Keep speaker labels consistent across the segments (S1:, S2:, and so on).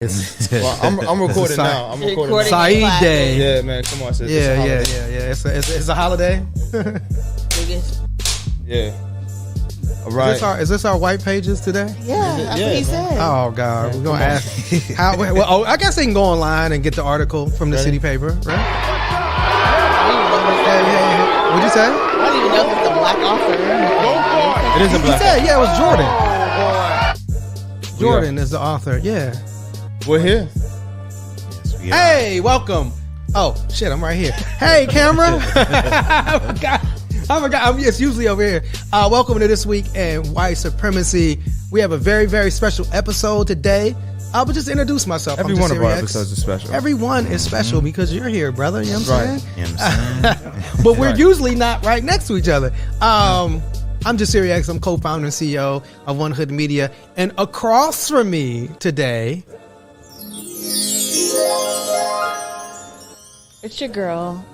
S1: Well, I'm recording now. I'm recording.
S2: Saeed Day.
S1: Yeah, man. Come on, sis.
S2: Yeah. It's a holiday.
S1: Yeah. All right.
S2: Is this our white pages today?
S3: Yeah, that's what he said.
S2: Oh God, we're gonna ask. I guess they can go online and get the article from the city paper, right? Hey. What'd you say?
S3: I don't even know if it's a black author.
S1: It is a black.
S2: He said, yeah, it was Jordan.
S3: Oh boy.
S2: Jordan is the author. Yeah.
S1: We're here.
S4: Yes, we are.
S2: Hey, welcome. Oh shit, I'm right here. Hey, camera. I forgot. It's usually over here. Welcome to This Week in White Supremacy. We have a very, very special episode today. But just introduce myself.
S1: Every one of our episodes is special.
S2: Everyone is special because you're here, brother. You know what I'm saying?
S4: You know what I'm saying?
S2: But we're usually not right next to each other. I'm Jasiri X. I'm co-founder and CEO of One Hood Media. And across from me today...
S3: It's your girl,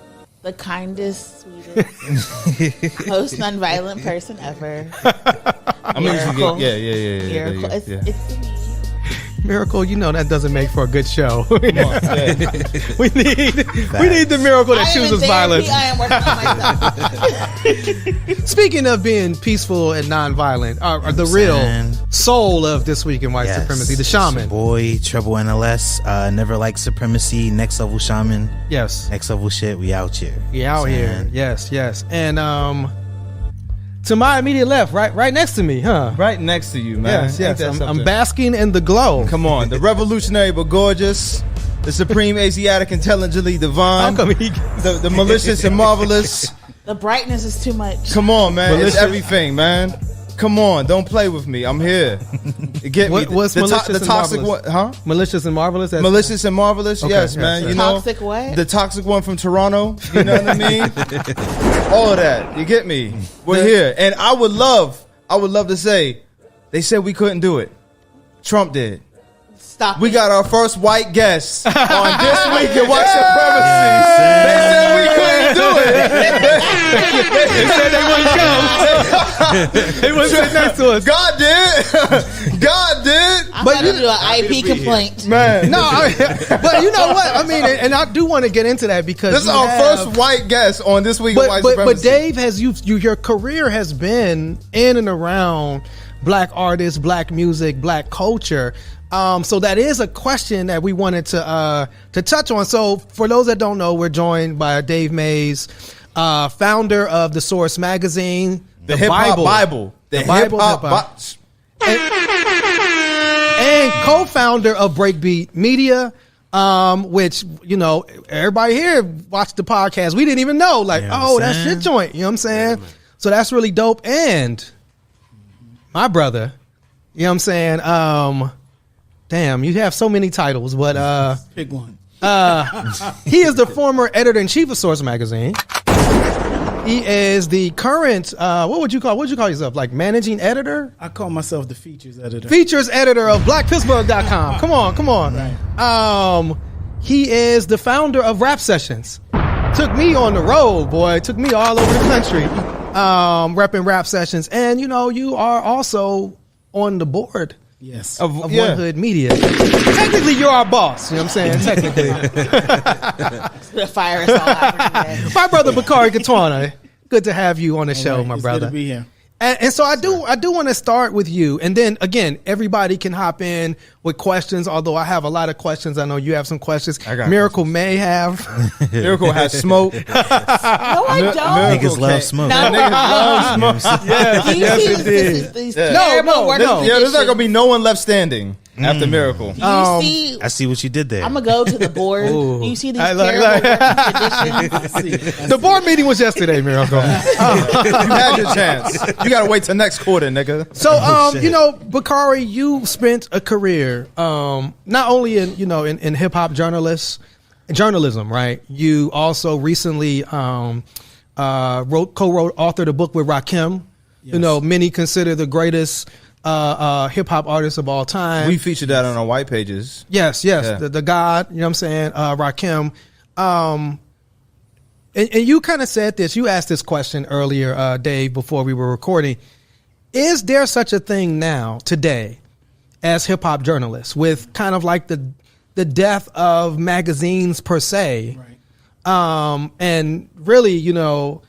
S3: the kindest, sweetest, most nonviolent person ever. Miracle.
S1: Yeah.
S3: Miracle. It's me.
S2: Miracle, you know that doesn't make for a good show.
S1: Come on,
S2: we need the miracle that chooses violence.
S3: I am working on myself.
S2: Speaking of being peaceful and nonviolent, the real soul of This Week in White Supremacy, the shaman.
S4: Boy, Treble NLS, never like supremacy, next level shaman.
S2: Yes.
S4: Next level shit, we out here.
S2: We out here. Yes. And to my immediate left, right next to me, huh?
S1: Right next to you, man.
S2: Yes. I'm basking in the glow.
S1: Come on, the revolutionary but gorgeous, the supreme Asiatic intelligently divine, the malicious and marvelous.
S3: The brightness is too much.
S1: Come on, man.
S2: Malicious.
S1: It's everything, man. Come on, don't play with me. I'm here. Get me.
S2: What's malicious and
S1: toxic
S2: marvelous?
S1: one, huh?
S2: Malicious and marvelous?
S1: Malicious and marvelous,
S2: Okay,
S1: yes,
S2: yeah,
S1: man.
S2: sure.
S1: You know,
S3: Toxic what?
S1: the toxic one from Toronto. You know what I mean? All of that. You get me? We're here, and I would love to say, they said we couldn't do it. Trump did.
S3: Stop.
S1: We got our first white guest on This Week in White Supremacy. They said we couldn't do it.
S2: They said they wouldn't come. They wouldn't sit next to us.
S1: God did.
S3: I'm going to do an IP complaint.
S1: Man.
S2: No, but you know what? I mean, and I do want to get into that because
S1: This is our first white guest on This Week in White Supremacy.
S2: But Dave, your career has been in and around black artists, black music, black culture. So that is a question that we wanted to touch on. So for those that don't know, we're joined by Dave Mays, founder of The Source Magazine,
S1: the Hip Hop Bible. The Hip Hop Bible.
S2: And co-founder of Breakbeat Media, which, you know, everybody here watched the podcast. We didn't even know, that's shit joint. You know what I'm saying? So that's really dope. And my brother, you know what I'm saying? Damn, you have so many titles, but
S5: pick one.
S2: He is the former editor-in-chief of Source Magazine. He is the current what would you call yourself? Like managing editor?
S5: I call myself the features editor.
S2: Features editor of BlackPittsburghers.com. Come on.
S5: Right.
S2: He is the founder of Rap Sessions. Took me on the road, boy. Took me all over the country. Repping Rap Sessions. And you know, you are also on the board.
S5: Yes.
S2: Of One Hood Media. Technically, you're our boss. You know what I'm saying? Technically.
S3: Fire us all out.
S2: My brother Bakari Kitwana. Good to have you on the show, my brother.
S5: Good to be here.
S2: And so I do want to start with you. And then, again, everybody can hop in with questions, although I have a lot of questions. I know you have some questions. Miracle may have.
S1: Miracle has smoke.
S3: No, I don't.
S4: Niggas love smoke.
S3: No.
S1: Niggas love smoke.
S2: Yes,
S3: these
S2: No,
S1: There's not going to be no one left standing after Miracle.
S4: I see what you did there.
S3: I'm going to go to the board.
S2: Ooh.
S3: You see these terrible conditions?
S2: The board meeting was yesterday, Miracle.
S1: You had your chance. You got to wait till next quarter, nigga.
S2: So, you know, Bakari, you spent a career not only in hip hop journalism, right? You also recently co-wrote, authored a book with Rakim. Yes. You know, many consider the greatest hip hop artist of all time.
S1: We featured that on our white pages.
S2: Yes, yeah. the God, you know what I'm saying, Rakim. And you kind of said this, you asked this question earlier, Dave, before we were recording. Is there such a thing now, today, as hip hop journalists, with kind of like the death of magazines per se.
S5: Right.
S2: And really, you know,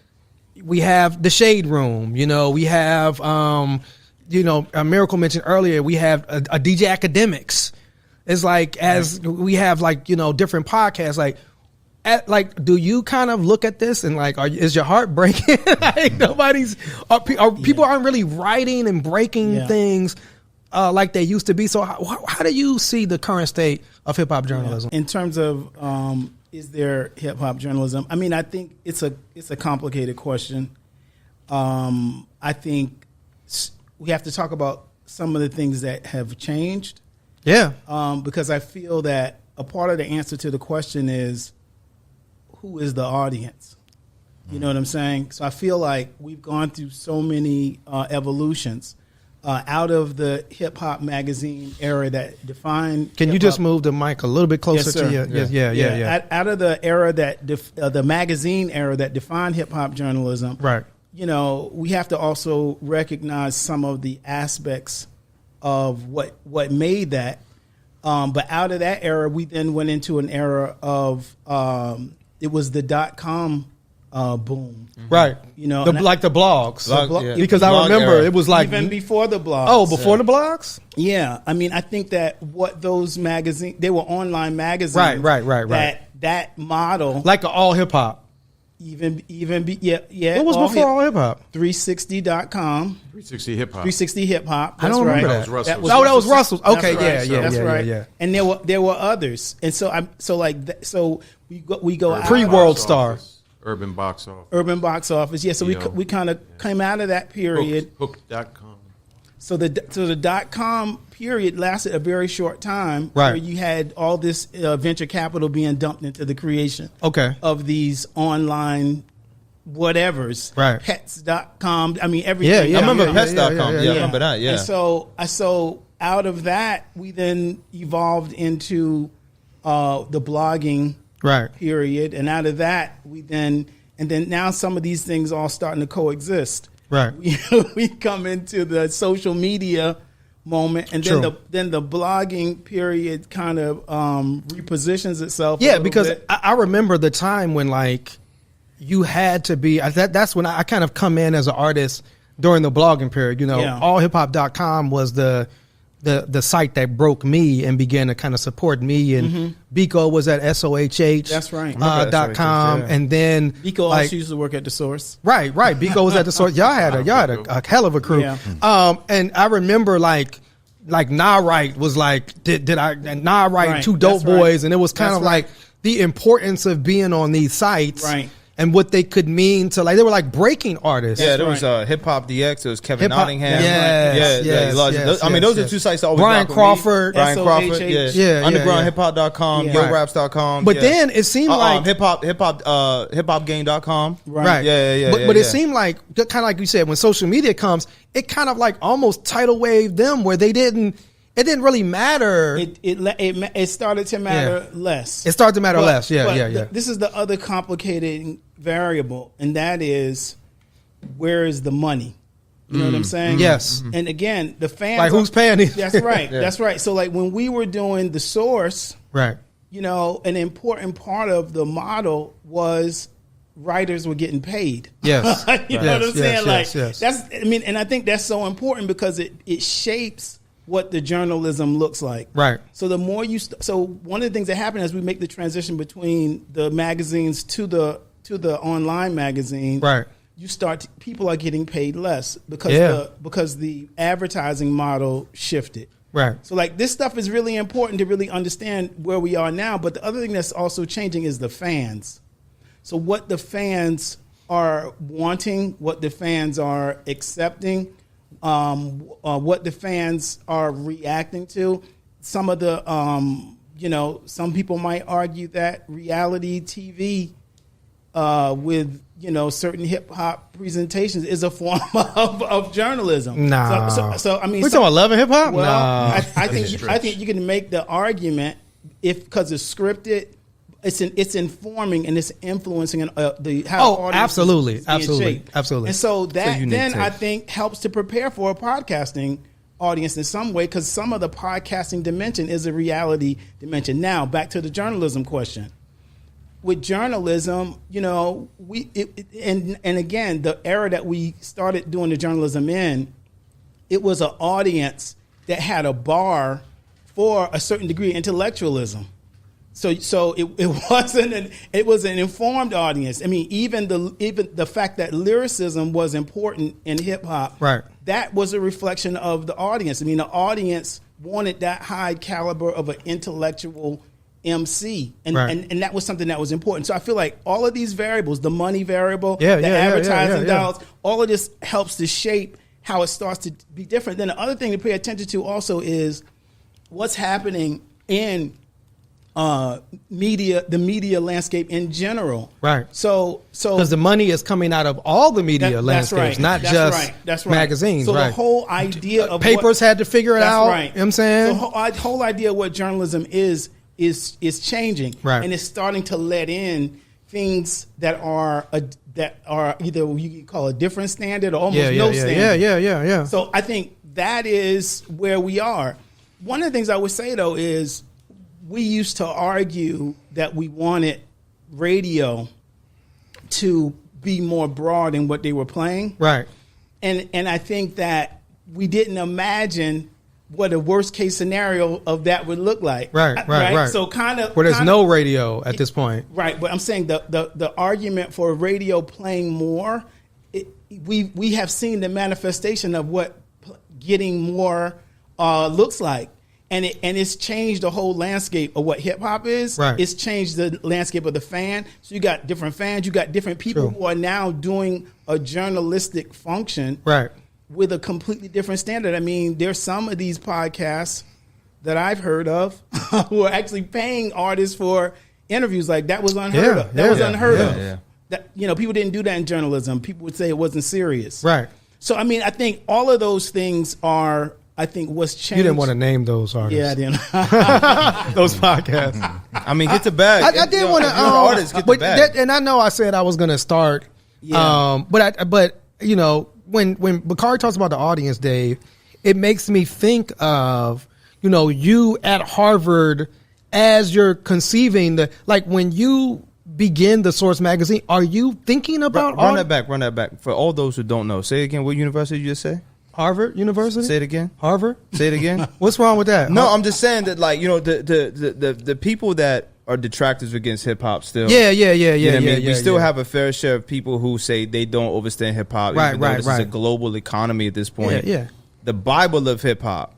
S2: we have the Shade Room, you know, we have, you know, Miracle mentioned earlier, we have a DJ Academics. It's like, as we have like, you know, different podcasts, like, do you kind of look at this and like, is your heart breaking? Like people aren't really writing and breaking things like they used to be. So how do you see the current state of hip hop journalism?
S5: In terms of, is there hip hop journalism? I mean, I think it's a complicated question. I think we have to talk about some of the things that have changed.
S2: Yeah.
S5: Because I feel that a part of the answer to the question is, who is the audience? You know what I'm saying? So I feel like we've gone through so many evolutions out of the hip hop magazine era that defined.
S2: Can you just move the mic a little bit closer to you?
S5: Yeah. Out of the era that the magazine era that defined hip hop journalism.
S2: Right.
S5: You know, we have to also recognize some of the aspects of what made that. But out of that era, we then went into an era of it was the .com boom,
S2: right?
S5: You know,
S2: like the blogs, because I
S1: Blog
S2: remember
S1: era.
S2: it was like
S5: even before the blogs.
S2: Oh, before the blogs?
S5: Yeah, I mean, I think that what those magazines, they were online magazines,
S2: right.
S5: That model,
S2: like all hip hop.
S5: Yeah.
S2: What was before all hip hop?
S5: 360.com.
S6: 360 hip hop.
S5: 360 hip hop.
S2: I don't remember that.
S6: That was Russell's.
S2: That was Russell's. Okay,
S5: That's right.
S2: Yeah.
S5: And there were others, and so we go out.
S2: Pre-World Star.
S6: Urban Box Office.
S5: Urban Box Office. Yeah, so we kind of came out of that period.
S6: Hook.com.
S5: So the .com period lasted a very short time,
S2: right?
S5: Where you had all this venture capital being dumped into the creation, of these online whatevers,
S2: right?
S5: Pets.com. I mean, everything.
S1: Yeah. I remember Pets.com. I remember that. Yeah.
S5: And so out of that, we then evolved into the blogging period, and out of that, and then now some of these things all starting to coexist.
S2: Right.
S5: We come into the social media moment, and then the blogging period kind of repositions itself.
S2: Yeah, because I remember the time when like you had to be. That's when I kind of come in as an artist during the blogging period. You know, allhiphop.com was the site that broke me and began to kind of support me, and Biko was at SOHH.
S5: That's right.
S2: .com, and then
S5: Biko also used to work at the Source.
S2: Right. Biko was at the Source. Y'all had a hell of a crew.
S5: Yeah.
S2: And I remember like Nah Right was like Nah Right, Two Dope Boys, and it was kind of like the importance of being on these sites,
S5: right?
S2: And what they could mean to, like, they were like breaking artists.
S1: Yeah, there was Hip Hop DX. There was Kevin Nottingham.
S2: Yes,
S1: I mean, those are two sites that always
S2: Brian Crawford.
S1: Undergroundhiphop.com, YoRaps.com.
S2: But then it seemed like
S1: hiphopgame.com.
S2: Right.
S1: Yeah.
S2: But it seemed like, kind of like you said, when social media comes, it kind of like almost tidal waved them where it didn't really matter.
S5: It started to matter less.
S2: It started to matter less. Yeah.
S5: This is the other complicating variable, and that is, where is the money? You know what I'm saying?
S2: Yes.
S5: And again, the fans.
S2: Like, who's paying these?
S5: That's right. That's right. So like when we were doing the Source,
S2: right?
S5: You know, an important part of the model was writers were getting paid.
S2: Yes.
S5: You know what I'm saying?
S2: Yes.
S5: That's. I mean, and I think that's so important because it shapes what the journalism looks like.
S2: Right.
S5: So the more you, so one of the things that happen as we make the transition between the magazines to the online magazine,
S2: right?
S5: People are getting paid less because the advertising model shifted.
S2: Right.
S5: So like this stuff is really important to really understand where we are now. But the other thing that's also changing is the fans. So what the fans are wanting, what the fans are accepting, what the fans are reacting to. Some of the, some people might argue that reality TV with, certain hip hop presentations is a form of journalism.
S2: Nah.
S5: So I mean,
S2: we're talking about Love and Hip Hop.
S5: Well,
S2: nah.
S5: I think you can make the argument because it's scripted. It's informing and it's influencing how
S2: absolutely.
S5: And so that
S1: then
S5: I think helps to prepare for a podcasting audience in some way, because some of the podcasting dimension is a reality dimension. Now, back to the journalism question. With journalism, you know, and again, the era that we started doing the journalism in, it was an audience that had a bar for a certain degree of intellectualism. So it was an informed audience. I mean, even the fact that lyricism was important in hip hop,
S2: right,
S5: that was a reflection of the audience. I mean, the audience wanted that high caliber of an intellectual MC, and that was something that was important. So I feel like all of these variables, the money variable, the advertising dollars, all of this helps to shape how it starts to be different. Then the other thing to pay attention to also is what's happening in the media landscape in general.
S2: Right.
S5: So
S2: because the money is coming out of all the media landscapes, not just magazines.
S5: So
S2: right.
S5: the whole idea of
S2: papers had to figure it out.
S5: Right.
S2: You know what I'm saying?
S5: So the whole idea of what journalism is changing,
S2: right,
S5: and it's starting to let in things that are either you could call a different standard or almost no standard.
S2: Yeah.
S5: So I think that is where we are. One of the things I would say though is we used to argue that we wanted radio to be more broad in what they were playing,
S2: right?
S5: And I think that we didn't imagine what a worst case scenario of that would look like.
S2: Right.
S5: So kind of
S2: where there's no radio at this point.
S5: Right. But I'm saying the argument for radio playing more, we have seen the manifestation of what getting more looks like. And it's changed the whole landscape of what hip hop is.
S2: Right.
S5: It's changed the landscape of the fan. So you got different fans. You got different people who are now doing a journalistic function.
S2: Right.
S5: With a completely different standard. I mean, there's some of these podcasts that I've heard of who are actually paying artists for interviews. Like that was unheard of. That was unheard of.
S1: Yeah.
S5: That, you know, people didn't do that in journalism. People would say it wasn't serious.
S2: Right.
S5: So I mean, I think all of those things are. I think what's changed.
S2: You didn't want to name those artists.
S5: Yeah, I didn't.
S2: Those podcasts.
S1: I mean, get the bag.
S2: I did want to.
S1: Artists get the bag.
S2: And I know I said I was going to start.
S5: Yeah.
S2: But you know. When Bakari talks about the audience, Dave, it makes me think of, you know, you at Harvard as you're conceiving when you begin the Source magazine, are you thinking about
S1: run that back for all those who don't know? Say it again. What university did you just say?
S2: Harvard University?
S1: Say it again.
S2: Harvard?
S1: Say it again.
S2: What's wrong with that?
S1: No, I'm just saying that, like, you know, the people that are detractors against hip hop still.
S2: Yeah.
S1: You know what I mean? We still
S2: yeah.
S1: have a fair share of people who say they don't understand hip hop.
S2: Right.
S1: This is a global economy at this point.
S2: Yeah.
S1: The Bible of hip hop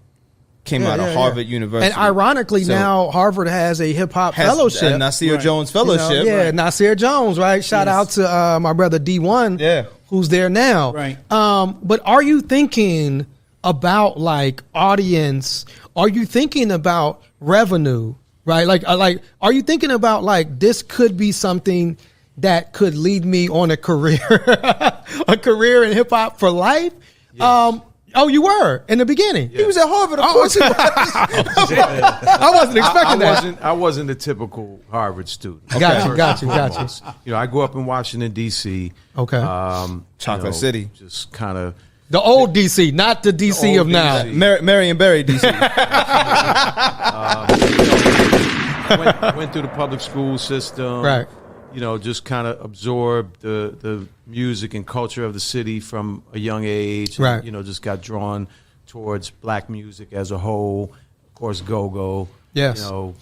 S1: came out of Harvard University.
S2: And ironically, now Harvard has a hip hop fellowship.
S1: A Nasir Jones fellowship.
S2: You know, Nasir Jones, right? Shout out to my brother D1, who's there now.
S5: Right.
S2: But are you thinking about like audience? Are you thinking about revenue? Right, like, are you thinking about like this could be something that could lead me on a career, in hip hop for life? Yes. You were in the beginning.
S1: He was at Harvard, of course. He was.
S2: I wasn't expecting that.
S6: I wasn't a typical Harvard student.
S2: Got you.
S6: You know, I grew up in Washington D.C.
S2: Okay,
S1: Chocolate City,
S6: just kind of
S2: the old D.C., not the D.C. of now.
S1: Marion Barry D.C.
S6: Went through the public school system,
S2: right?
S6: You know, just kind of absorbed the music and culture of the city from a young age,
S2: right?
S6: And, you know, just got drawn towards black music as a whole. Of course, go-go,
S2: yes.
S6: You know,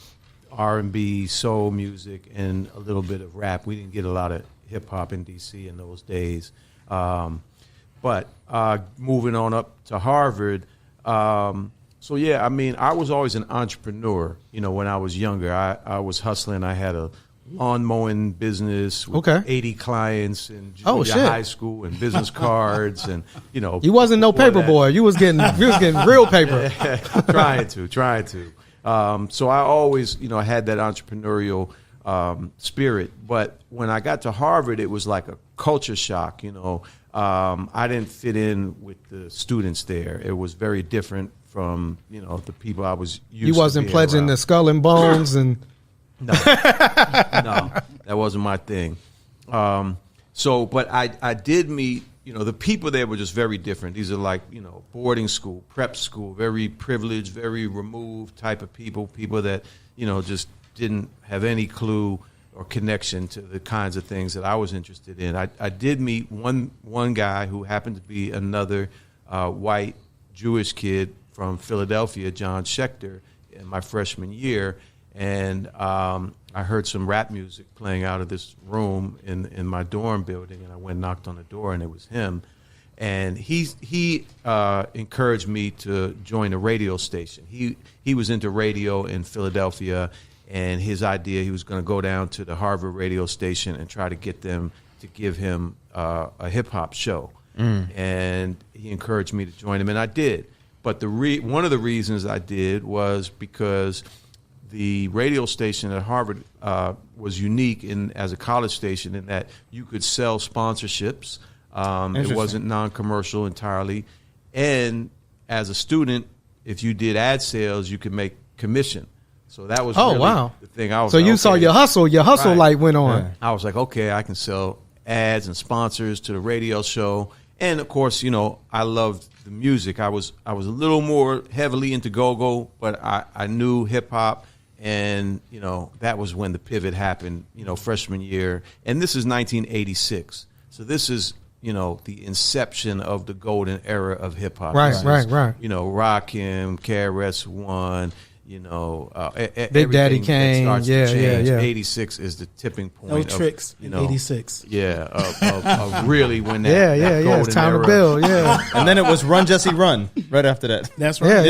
S6: R&B, soul music, and a little bit of rap. We didn't get a lot of hip hop in DC in those days, but moving on up to Harvard. So, yeah, I mean, I was always an entrepreneur. You know, when I was younger, I was hustling. I had a lawn mowing business with 80 clients in junior high school and business cards. And, you know.
S2: You wasn't no paper boy. You was getting real paper.
S6: Trying to. So I always, you know, had that entrepreneurial spirit. But when I got to Harvard, it was like a culture shock, you know. I didn't fit in with the students there. It was very different from, you know, the people I was used to.
S2: You wasn't pledging
S6: around.
S2: the Skull and Bones and
S6: no, that wasn't my thing. But I did meet the people there were just very different. These are like, boarding school, prep school, very privileged, very removed type of people that, just didn't have any clue or connection to the kinds of things that I was interested in. I did meet one guy who happened to be another white Jewish kid from Philadelphia, John Schechter, in my freshman year. And I heard some rap music playing out of this room in my dorm building, and I went and knocked on the door, and it was him. And he encouraged me to join a radio station. He was into radio in Philadelphia, and his idea, he was going to go down to the Harvard radio station and try to get them to give him a hip-hop show. And he encouraged me to join him, and I did. But one of the reasons I did was because the radio station at Harvard was unique as a college station in that you could sell sponsorships. It wasn't non-commercial entirely. And as a student, if you did ad sales, you could make commission. So that was really the thing. I was
S2: so you saw your hustle
S6: right.
S2: light went on.
S1: Yeah.
S6: I was like, okay, I can sell ads and sponsors to the radio show. And of course, I loved the music. I was a little more heavily into go-go, but I knew hip-hop. And, that was when the pivot happened, freshman year. And this is 1986. So this is, the inception of the golden era of hip-hop.
S2: Right.
S6: Rakim, KRS-One,
S2: Big Daddy Kane. Yeah.
S6: 86 is the tipping point.
S5: No tricks in 86.
S6: Yeah, of really when that golden
S2: it's time
S6: era.
S2: to build. Yeah.
S1: And then it was Run Jesse Run right after that.
S5: That's right.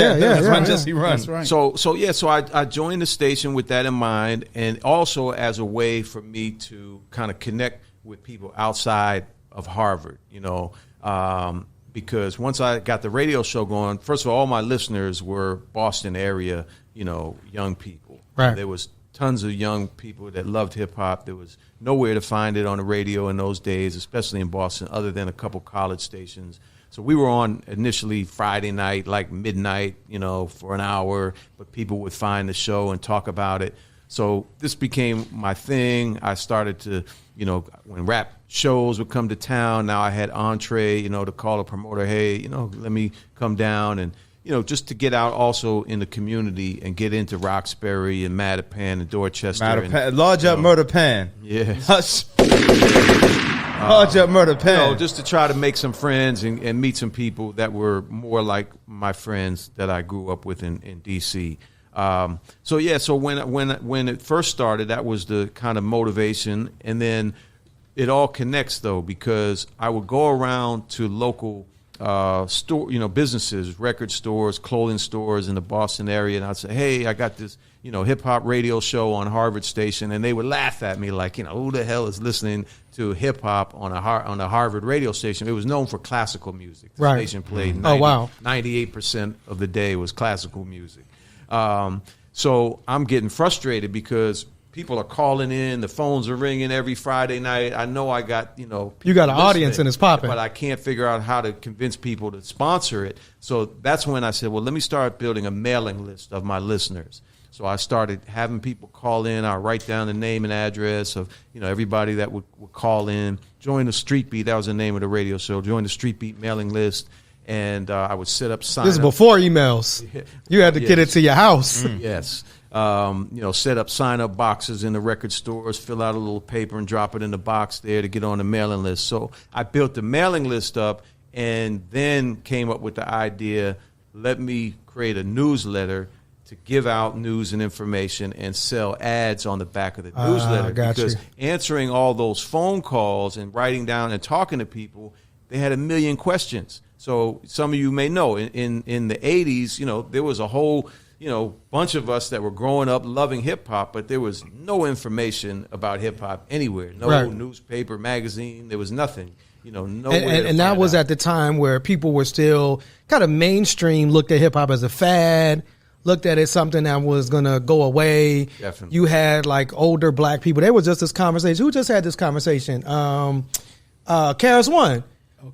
S1: Run Jesse Run.
S5: That's right.
S6: So I joined the station with that in mind, and also as a way for me to kind of connect with people outside of Harvard, because once I got the radio show going, first of all my listeners were Boston area, young people.
S2: Right.
S6: There was tons of young people that loved hip hop. There was nowhere to find it on the radio in those days, especially in Boston, other than a couple college stations. So we were on initially Friday night, like midnight, for an hour, but people would find the show and talk about it. So this became my thing. I started to, when rap shows would come to town, now I had entree, to call a promoter, hey, let me come down and, just to get out also in the community and get into Roxbury and Mattapan and Dorchester.
S1: Large up Murder Pan.
S6: Yeah.
S1: Large up Murder Pan.
S6: Just to try to make some friends and meet some people that were more like my friends that I grew up with in D.C. So when it first started, that was the kind of motivation. And then it all connects, though, because I would go around to local businesses, record stores, clothing stores in the Boston area, and I'd say, hey, I got this, hip hop radio show on Harvard station, and they would laugh at me like, who the hell is listening to hip hop on a Harvard radio station? It was known for classical music. The station played 98% of the day was classical music. So I'm getting frustrated because people are calling in, the phones are ringing every Friday night. I know I got,
S2: you got an audience and it's popping.
S6: But I can't figure out how to convince people to sponsor it. So that's when I said, well, let me start building a mailing list of my listeners. So I started having people call in. I write down the name and address of, everybody that would call in. Join the Street Beat. That was the name of the radio show. Join the Street Beat mailing list. And I would set up sign-up.
S2: This is before emails. You had to get it to your house.
S6: Yes. Set up sign-up boxes in the record stores, fill out a little paper and drop it in the box there to get on the mailing list. So I built the mailing list up and then came up with the idea, let me create a newsletter to give out news and information and sell ads on the back of the newsletter. Because answering all those phone calls and writing down and talking to people, they had a million questions. So some of you may know in the 80s, there was a whole bunch of us that were growing up loving hip hop, but there was no information about hip hop anywhere. No newspaper, magazine. There was nothing. Nowhere.
S2: And that was at the time where people were still kind of mainstream, looked at hip hop as a fad, looked at it something that was going to go away.
S6: Definitely.
S2: You had like older black people. There was just this conversation. Who just had this conversation? KRS-One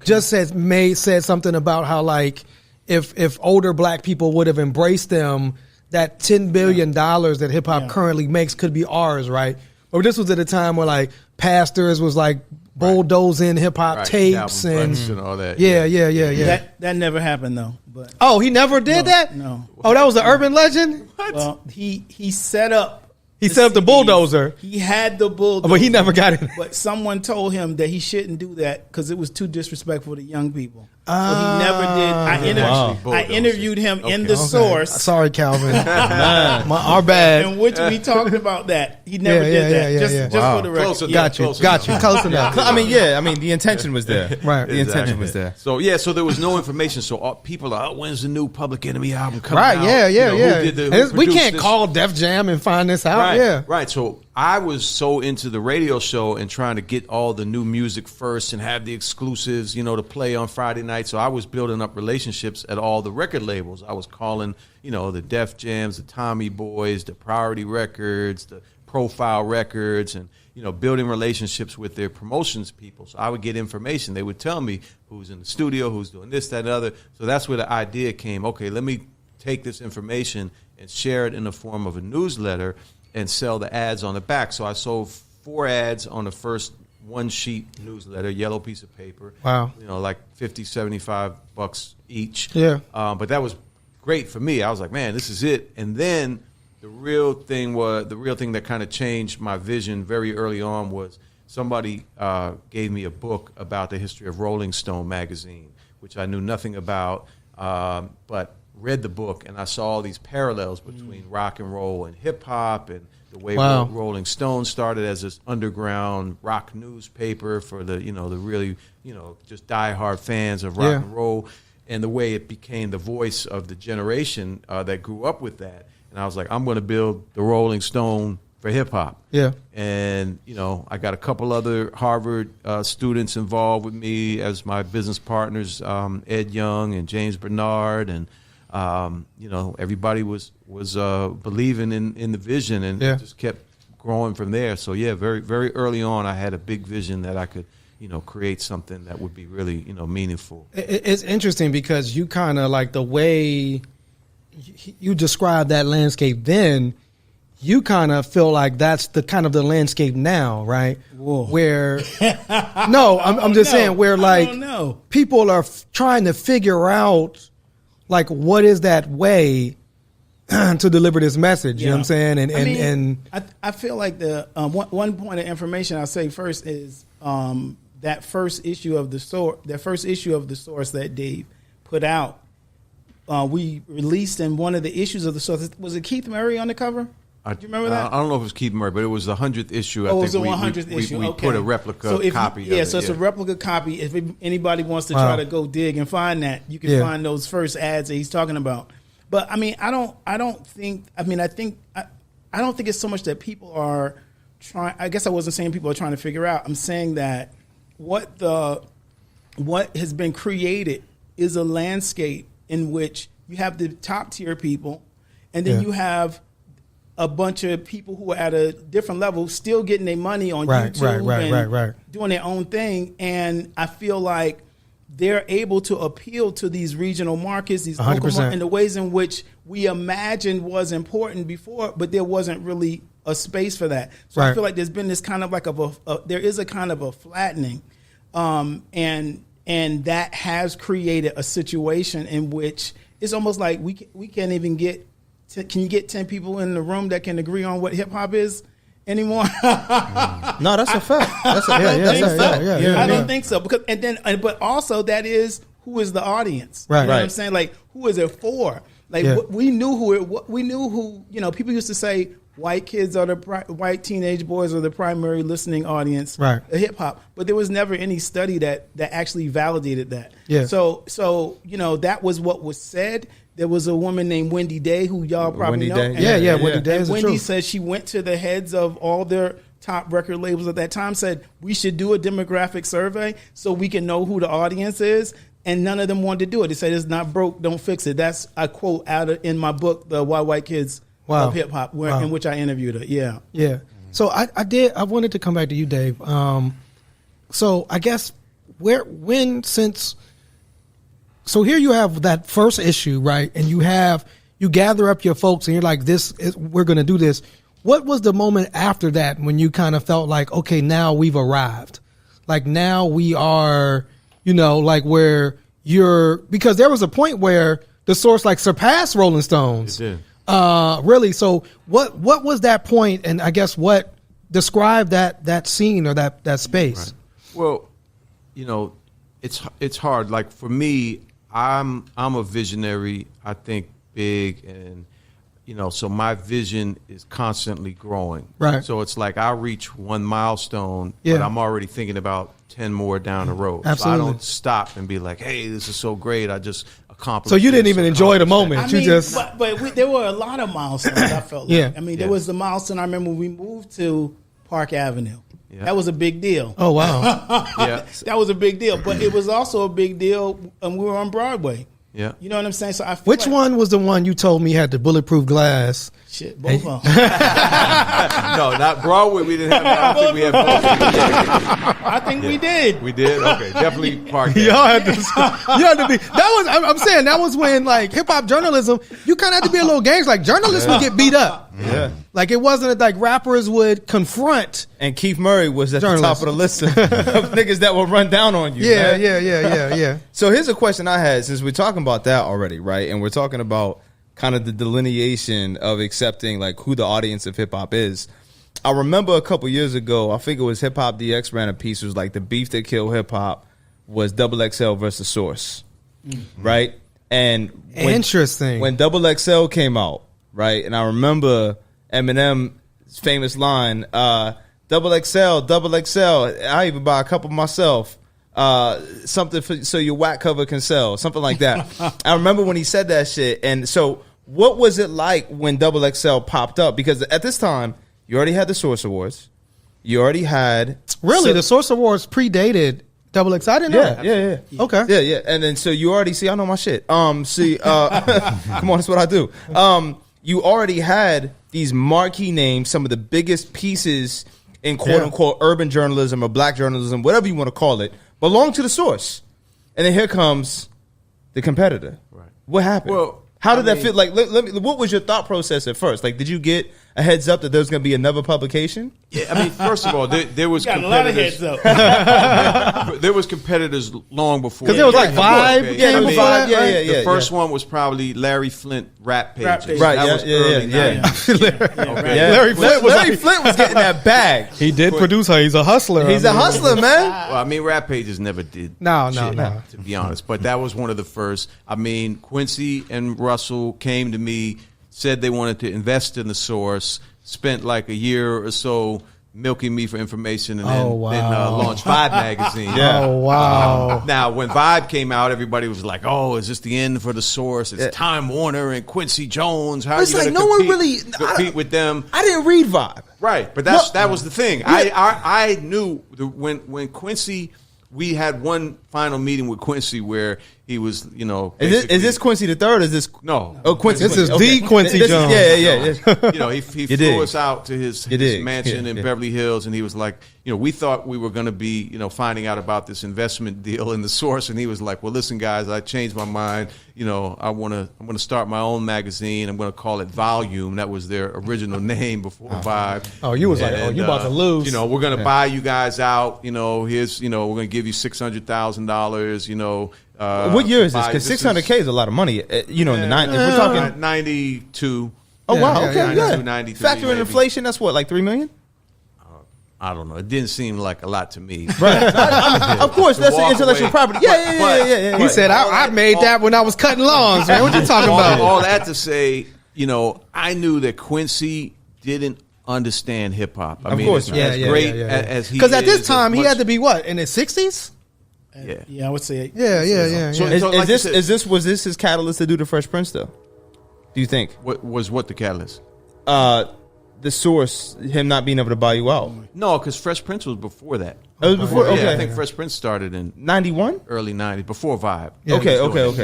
S2: just said something about how like if older black people would have embraced them, that $10 billion that hip hop currently makes could be ours, right? Or this was at a time where like pastors was like bulldozing hip hop
S6: Right,
S2: tapes
S6: album press and all that.
S2: Yeah.
S5: That never happened though. But
S2: Oh, he never did that?
S5: no.
S2: Oh, that was an urban legend?
S5: well, he set up.
S2: He set up the
S5: CDs.
S2: bulldozer.
S5: He had the bulldozer,
S2: But he never got it.
S5: But someone told him that he shouldn't do that because it was too disrespectful to young people. So he never did. I interviewed him in the source.
S2: Sorry, Calvin. Our bad.
S5: In which we talked about that. He never did that. Just for the record.
S6: Close enough.
S2: Got you.
S6: Close
S2: Got you.
S6: enough.
S2: Close enough.
S1: I mean, the intention was there.
S2: Right.
S1: The intention was there.
S6: So so there was no information. So people are, when's the new Public Enemy album coming
S2: Right,
S6: out?
S2: yeah.
S6: Who
S2: We
S6: produced
S2: can't
S6: this?
S2: call Def Jam and find this out.
S6: Right,
S2: Yeah.
S6: right. So I was so into the radio show and trying to get all the new music first and have the exclusives, to play on Friday night. So I was building up relationships at all the record labels. I was calling, the Def Jams, the Tommy Boys, the Priority Records, the Profile Records, and building relationships with their promotions people. So I would get information. They would tell me who's in the studio, who's doing this, that, and the other. So that's where the idea came. Okay, let me take this information and share it in the form of a newsletter and sell the ads on the back. So I sold 4 ads on the first one-sheet newsletter, yellow piece of paper.
S2: Wow.
S6: Like $50, $75 each.
S2: Yeah.
S6: But that was great for me. I was like, man, this is it. And then the real thing that kind of changed my vision very early on was somebody gave me a book about the history of Rolling Stone magazine, which I knew nothing about, but read the book, and I saw all these parallels between rock and roll and hip hop, and the way
S2: Wow.
S6: Rolling Stone started as this underground rock newspaper for the the really just diehard fans of rock and roll, and the way it became the voice of the generation that grew up with that. And I was like, I'm going to build the Rolling Stone for hip hop.
S2: Yeah.
S6: And I got a couple other Harvard students involved with me as my business partners, Ed Young and James Bernard, and everybody was believing in the vision, and it just kept growing from there. So very very early on, I had a big vision that I could create something that would be really meaningful.
S2: It's interesting because you kind of like the way you describe that landscape then, you kind of feel like that's the kind of the landscape now, right?
S5: Whoa.
S2: Where no, I'm just saying where like
S5: I don't know.
S2: people are trying to figure out like what is that way to deliver this message. You know what I'm saying?
S5: I feel like the one point of information I'll say first is that first issue of the source that Dave put out. We released in one of the issues of the source. Was it Keith Murray on the cover? Do you remember that?
S6: I don't know if it was Keith Murray, but it was the 100th issue.
S5: It was the 100th issue.
S6: We
S5: Okay.
S6: put a replica copy of it.
S5: So it's a replica copy. If anybody wants to try to go dig and find that, you can find those first ads that he's talking about. But I mean, I don't think it's so much that people are trying. I guess I wasn't saying people are trying to figure out. I'm saying that what has been created is a landscape in which you have the top tier people, and then you have a bunch of people who are at a different level still getting their money on YouTube and doing their own thing. And I feel like they're able to appeal to these regional markets, these local markets, in the ways in which we imagined was important before, but there wasn't really a space for that. So I feel like there's been this kind of like there is a kind of a flattening, and that has created a situation in which it's almost like we can't even get. Can you get 10 people in the room that can agree on what hip hop is anymore?
S1: No, that's a fact.
S5: I don't think so. But also that is who is the audience?
S2: Right.
S5: You know what I'm saying? Like, who is it for? Like, we knew who. People used to say white kids are white teenage boys are the primary listening audience of hip hop, but there was never any study that actually validated that.
S2: Yeah.
S5: So that was what was said. There was a woman named Wendy Day who y'all probably know.
S1: Wendy Day is the
S5: Wendy
S1: truth.
S5: said she went to the heads of all their top record labels at that time, said we should do a demographic survey so we can know who the audience is, and none of them wanted to do it. They said it's not broke, don't fix it. That's a quote in my book, The Why White Kids of Hip Hop, in which I interviewed her. Yeah.
S2: So I wanted to come back to you, Dave. So I guess so here you have that first issue, right? And you gather up your folks and you're like, we're going to do this. What was the moment after that when you kind of felt like, okay, now we've arrived? like now we are, like where because there was a point where the Source like surpassed Rolling Stones.
S6: It did.
S2: Really. So what was that point? And I guess what described that scene or that space?
S6: Right. Well, it's hard. Like for me, I'm a visionary. I think big, and so my vision is constantly growing.
S2: Right.
S6: So it's like I reach one milestone,
S2: Yeah.
S6: but I'm already thinking about 10 more down the road.
S2: Absolutely.
S6: So I don't stop and be like, hey, this is so great. I just accomplished.
S2: So you didn't
S6: this,
S2: even enjoy the
S6: accomplished
S2: moment.
S5: There were a lot of milestones. I felt like.
S2: Yeah.
S5: I mean, there was the milestone. I remember we moved to Park Avenue.
S6: Yeah.
S5: That was a big deal.
S2: Oh wow.
S6: Yeah.
S5: That was a big deal. But it was also a big deal when we were on Broadway.
S6: Yeah.
S5: You know what I'm saying? So I feel
S2: Which
S5: like,
S2: one was the one you told me had the bulletproof glass?
S5: Shit, both of them.
S6: No, not Broadway. We didn't have. I don't think we had both.
S5: I think we did.
S6: We did. Okay, definitely Park.
S2: Y'all had to. You had to be. That was. I'm saying that was when like hip hop journalism. You kind of had to be a little gangs. Like journalists would get beat up.
S1: Yeah.
S2: Like it wasn't like rappers would confront.
S1: And Keith Murray was at
S2: Journalist.
S1: the top of the list of niggas that will run down on you.
S2: Yeah,
S1: man.
S2: yeah.
S1: So here's a question I had, since we're talking about that already, right? And we're talking about kind of the delineation of accepting like who the audience of hip hop is. I remember a couple years ago, I think it was Hip Hop DX ran a piece. It was like the beef that killed hip hop was XXL versus Source, right? And
S2: Interesting.
S1: when XXL came out, right? And I remember Eminem's famous line, XXL, I even buy a couple myself. Something so your whack cover can sell, something like that. I remember when he said that shit. And so what was it like when XXL popped up? Because at this time, you already had the Source Awards. You already had...
S2: Really, the Source Awards predated XX. I didn't know that.
S1: Yeah.
S2: Okay.
S1: Yeah. And then so you already see, I know my shit. Come on, that's what I do. You already had these marquee names, some of the biggest pieces in quote unquote urban journalism or black journalism, whatever you want to call it, belong to the Source. And then here comes the competitor.
S6: Right.
S1: What happened?
S6: Well,
S1: how did that feel? Like, let me, what was your thought process at first? Like, did you get a heads up that there was going to be another publication?
S6: Yeah, I mean, first of all, there was
S5: Got a lot of
S6: competitors.
S5: heads up.
S6: There was competitors long before.
S2: 'Cause there was like Vibe.
S6: Okay.
S1: Yeah,
S2: came
S1: there was
S2: before
S1: Vibe.
S2: that,
S1: Yeah.
S6: The first one was probably Larry Flint rap pages.
S5: Rap pages.
S1: Right,
S6: That
S1: yeah,
S6: was
S1: yeah,
S6: early
S1: yeah.
S6: 90s. Okay.
S1: Yeah.
S2: Larry Flint was
S1: Larry Flint was getting that bag.
S2: He did produce her. He's a hustler.
S1: He's a hustler, man.
S6: Well, I mean, rap pages never did.
S2: No,
S6: shit,
S2: no.
S6: to be honest. But that was one of the first. I mean, Quincy and Russell came to me, said they wanted to invest in the Source, spent like a year or so milking me for information, and then launched Vibe magazine.
S1: Yeah.
S2: Oh wow.
S6: Now, when Vibe came out, everybody was like, "Oh, is this the end for the Source? It's Time Warner and Quincy Jones. How are
S1: It's
S6: you
S1: like
S6: going to
S1: no one really-
S6: compete with them?"
S1: I didn't read Vibe.
S6: Right, but that was the thing. I knew when Quincy, we had one final meeting with Quincy where he was,
S1: Is this Quincy the Third? Is this
S6: No.
S1: Oh, Quincy.
S2: This is
S1: okay.
S2: the Quincy
S1: This is-
S2: Jones.
S1: Yeah.
S6: He
S1: You
S6: flew
S1: dig.
S6: us out to his
S1: dig.
S6: mansion in
S1: Yeah.
S6: Beverly Hills, and he was like, we thought we were going to be, finding out about this investment deal in the Source, and he was like, well, listen, guys, I changed my mind. I'm going to start my own magazine. I'm going to call it Volume. That was their original name before Vibe.
S2: Oh, you was like, you about to lose.
S6: We're going to buy you guys out. Here's, we're going to give you $600,000.
S1: What year is this? Because 600K is a lot of money. In the 90s. We're talking
S6: 92.
S1: Oh
S2: Yeah,
S1: wow,
S2: yeah,
S1: okay,
S6: yeah,
S1: good.
S6: 92, 93
S1: Factor in
S6: maybe.
S1: inflation, that's what, like 3 million?
S6: I don't know. It didn't seem like a lot to me.
S1: Right. Of course, that's
S6: walk
S1: intellectual
S6: away.
S1: property. Yeah.
S2: He said, I made that when I was cutting lawns, man. What you talking about?
S6: All that to say, I knew that Quincy didn't understand hip hop. I mean,
S1: course
S6: as,
S1: not.
S6: as great as he
S2: Because at this
S6: is,
S2: time,
S6: as
S2: he
S6: much-
S2: had to be what, in his 60s?
S6: Yeah.
S5: Yeah, I would say.
S2: Yeah.
S6: So-
S1: Was
S6: like you said-
S1: this his catalyst to do the Fresh Prince though? Do you think?
S6: What the catalyst?
S1: The Source, him not being able to buy you out.
S6: No, because Fresh Prince was before that.
S1: It was before.
S6: Yeah,
S1: Okay,
S6: I think Fresh Prince started in
S1: 91.
S6: early 90s, before Vibe.
S2: Yeah.
S1: Okay.